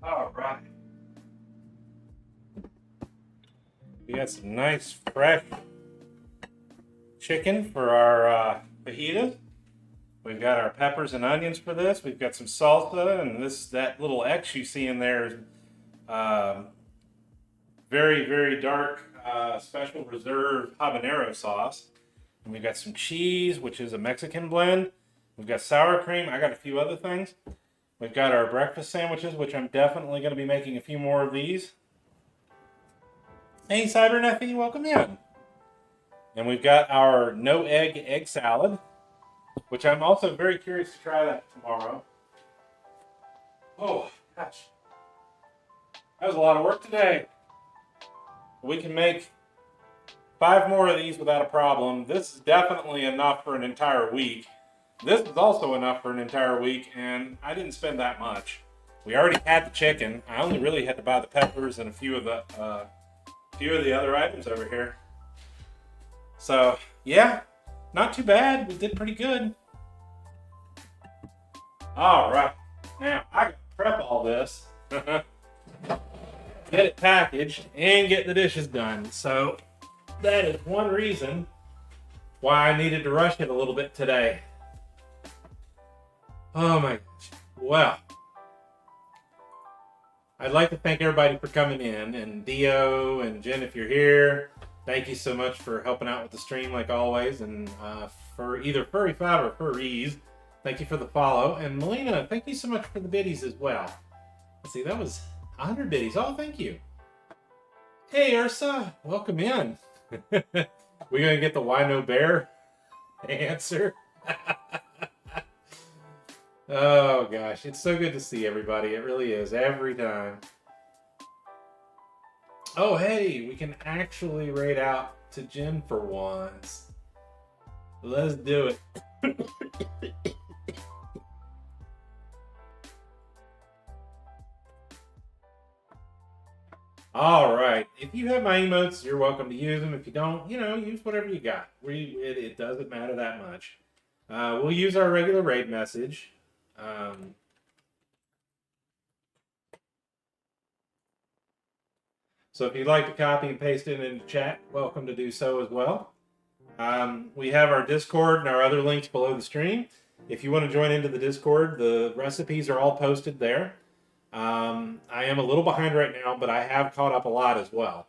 S1: All right. We got some nice fresh chicken for our fajitas. We've got our peppers and onions for this. We've got some salsa, and that little X you see in there is very, very dark special reserve habanero sauce. And we've got some cheese, which is a Mexican blend. We've got sour cream. I got a few other things. We've got our breakfast sandwiches, which I'm definitely going to be making a few more of these. Hey, Cybernethy, welcome in. And we've got our no egg salad, which I'm also very curious to try that tomorrow. Oh, gosh. That was a lot of work today. We can make 5 more of these without a problem. This is definitely enough for an entire week. This is also enough for an entire week, and I didn't spend that much. We already had the chicken. I only really had to buy the peppers and a few of the other items over here. So, yeah, not too bad. We did pretty good. All right. Now, I can prep all this, get it packaged, and get the dishes done. So, that is one reason why I needed to rush it a little bit today. Oh my gosh. Well, I'd like to thank everybody for coming in, and Dio and Jen, if you're here, thank you so much for helping out with the stream like always, and for either Furry5 or Furries, thank you for the follow, and Melina, thank you so much for the biddies as well. Let's see, that was 100 biddies. Oh, thank you. Hey, Ursa, welcome in. We gonna get the why no bear answer? Oh gosh, it's so good to see everybody. It really is, every time. Oh hey, we can actually raid out to Jen for once. Let's do it. All right, if you have my emotes, you're welcome to use them. If you don't, use whatever you got. It doesn't matter that much. We'll use our regular raid message. So if you'd like to copy and paste it into chat, welcome to do so as well. We have our Discord and our other links below the stream. If you want to join into the Discord, the recipes are all posted there. I am a little behind right now, but I have caught up a lot as well.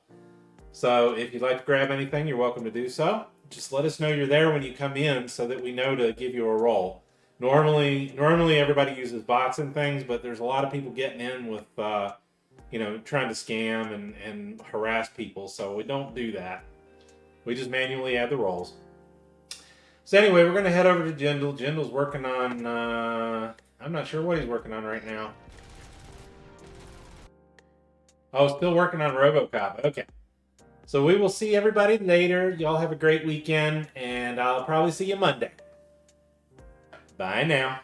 S1: So if you'd like to grab anything, you're welcome to do so. Just let us know you're there when you come in so that we know to give you a roll. Normally everybody uses bots and things, but there's a lot of people getting in with, trying to scam and harass people. So we don't do that. We just manually add the rolls. So anyway, we're going to head over to Jindal. Jindal's working on, I'm not sure what he's working on right now. Oh, still working on RoboCop. Okay. So we will see everybody later. Y'all have a great weekend, and I'll probably see you Monday. Bye now.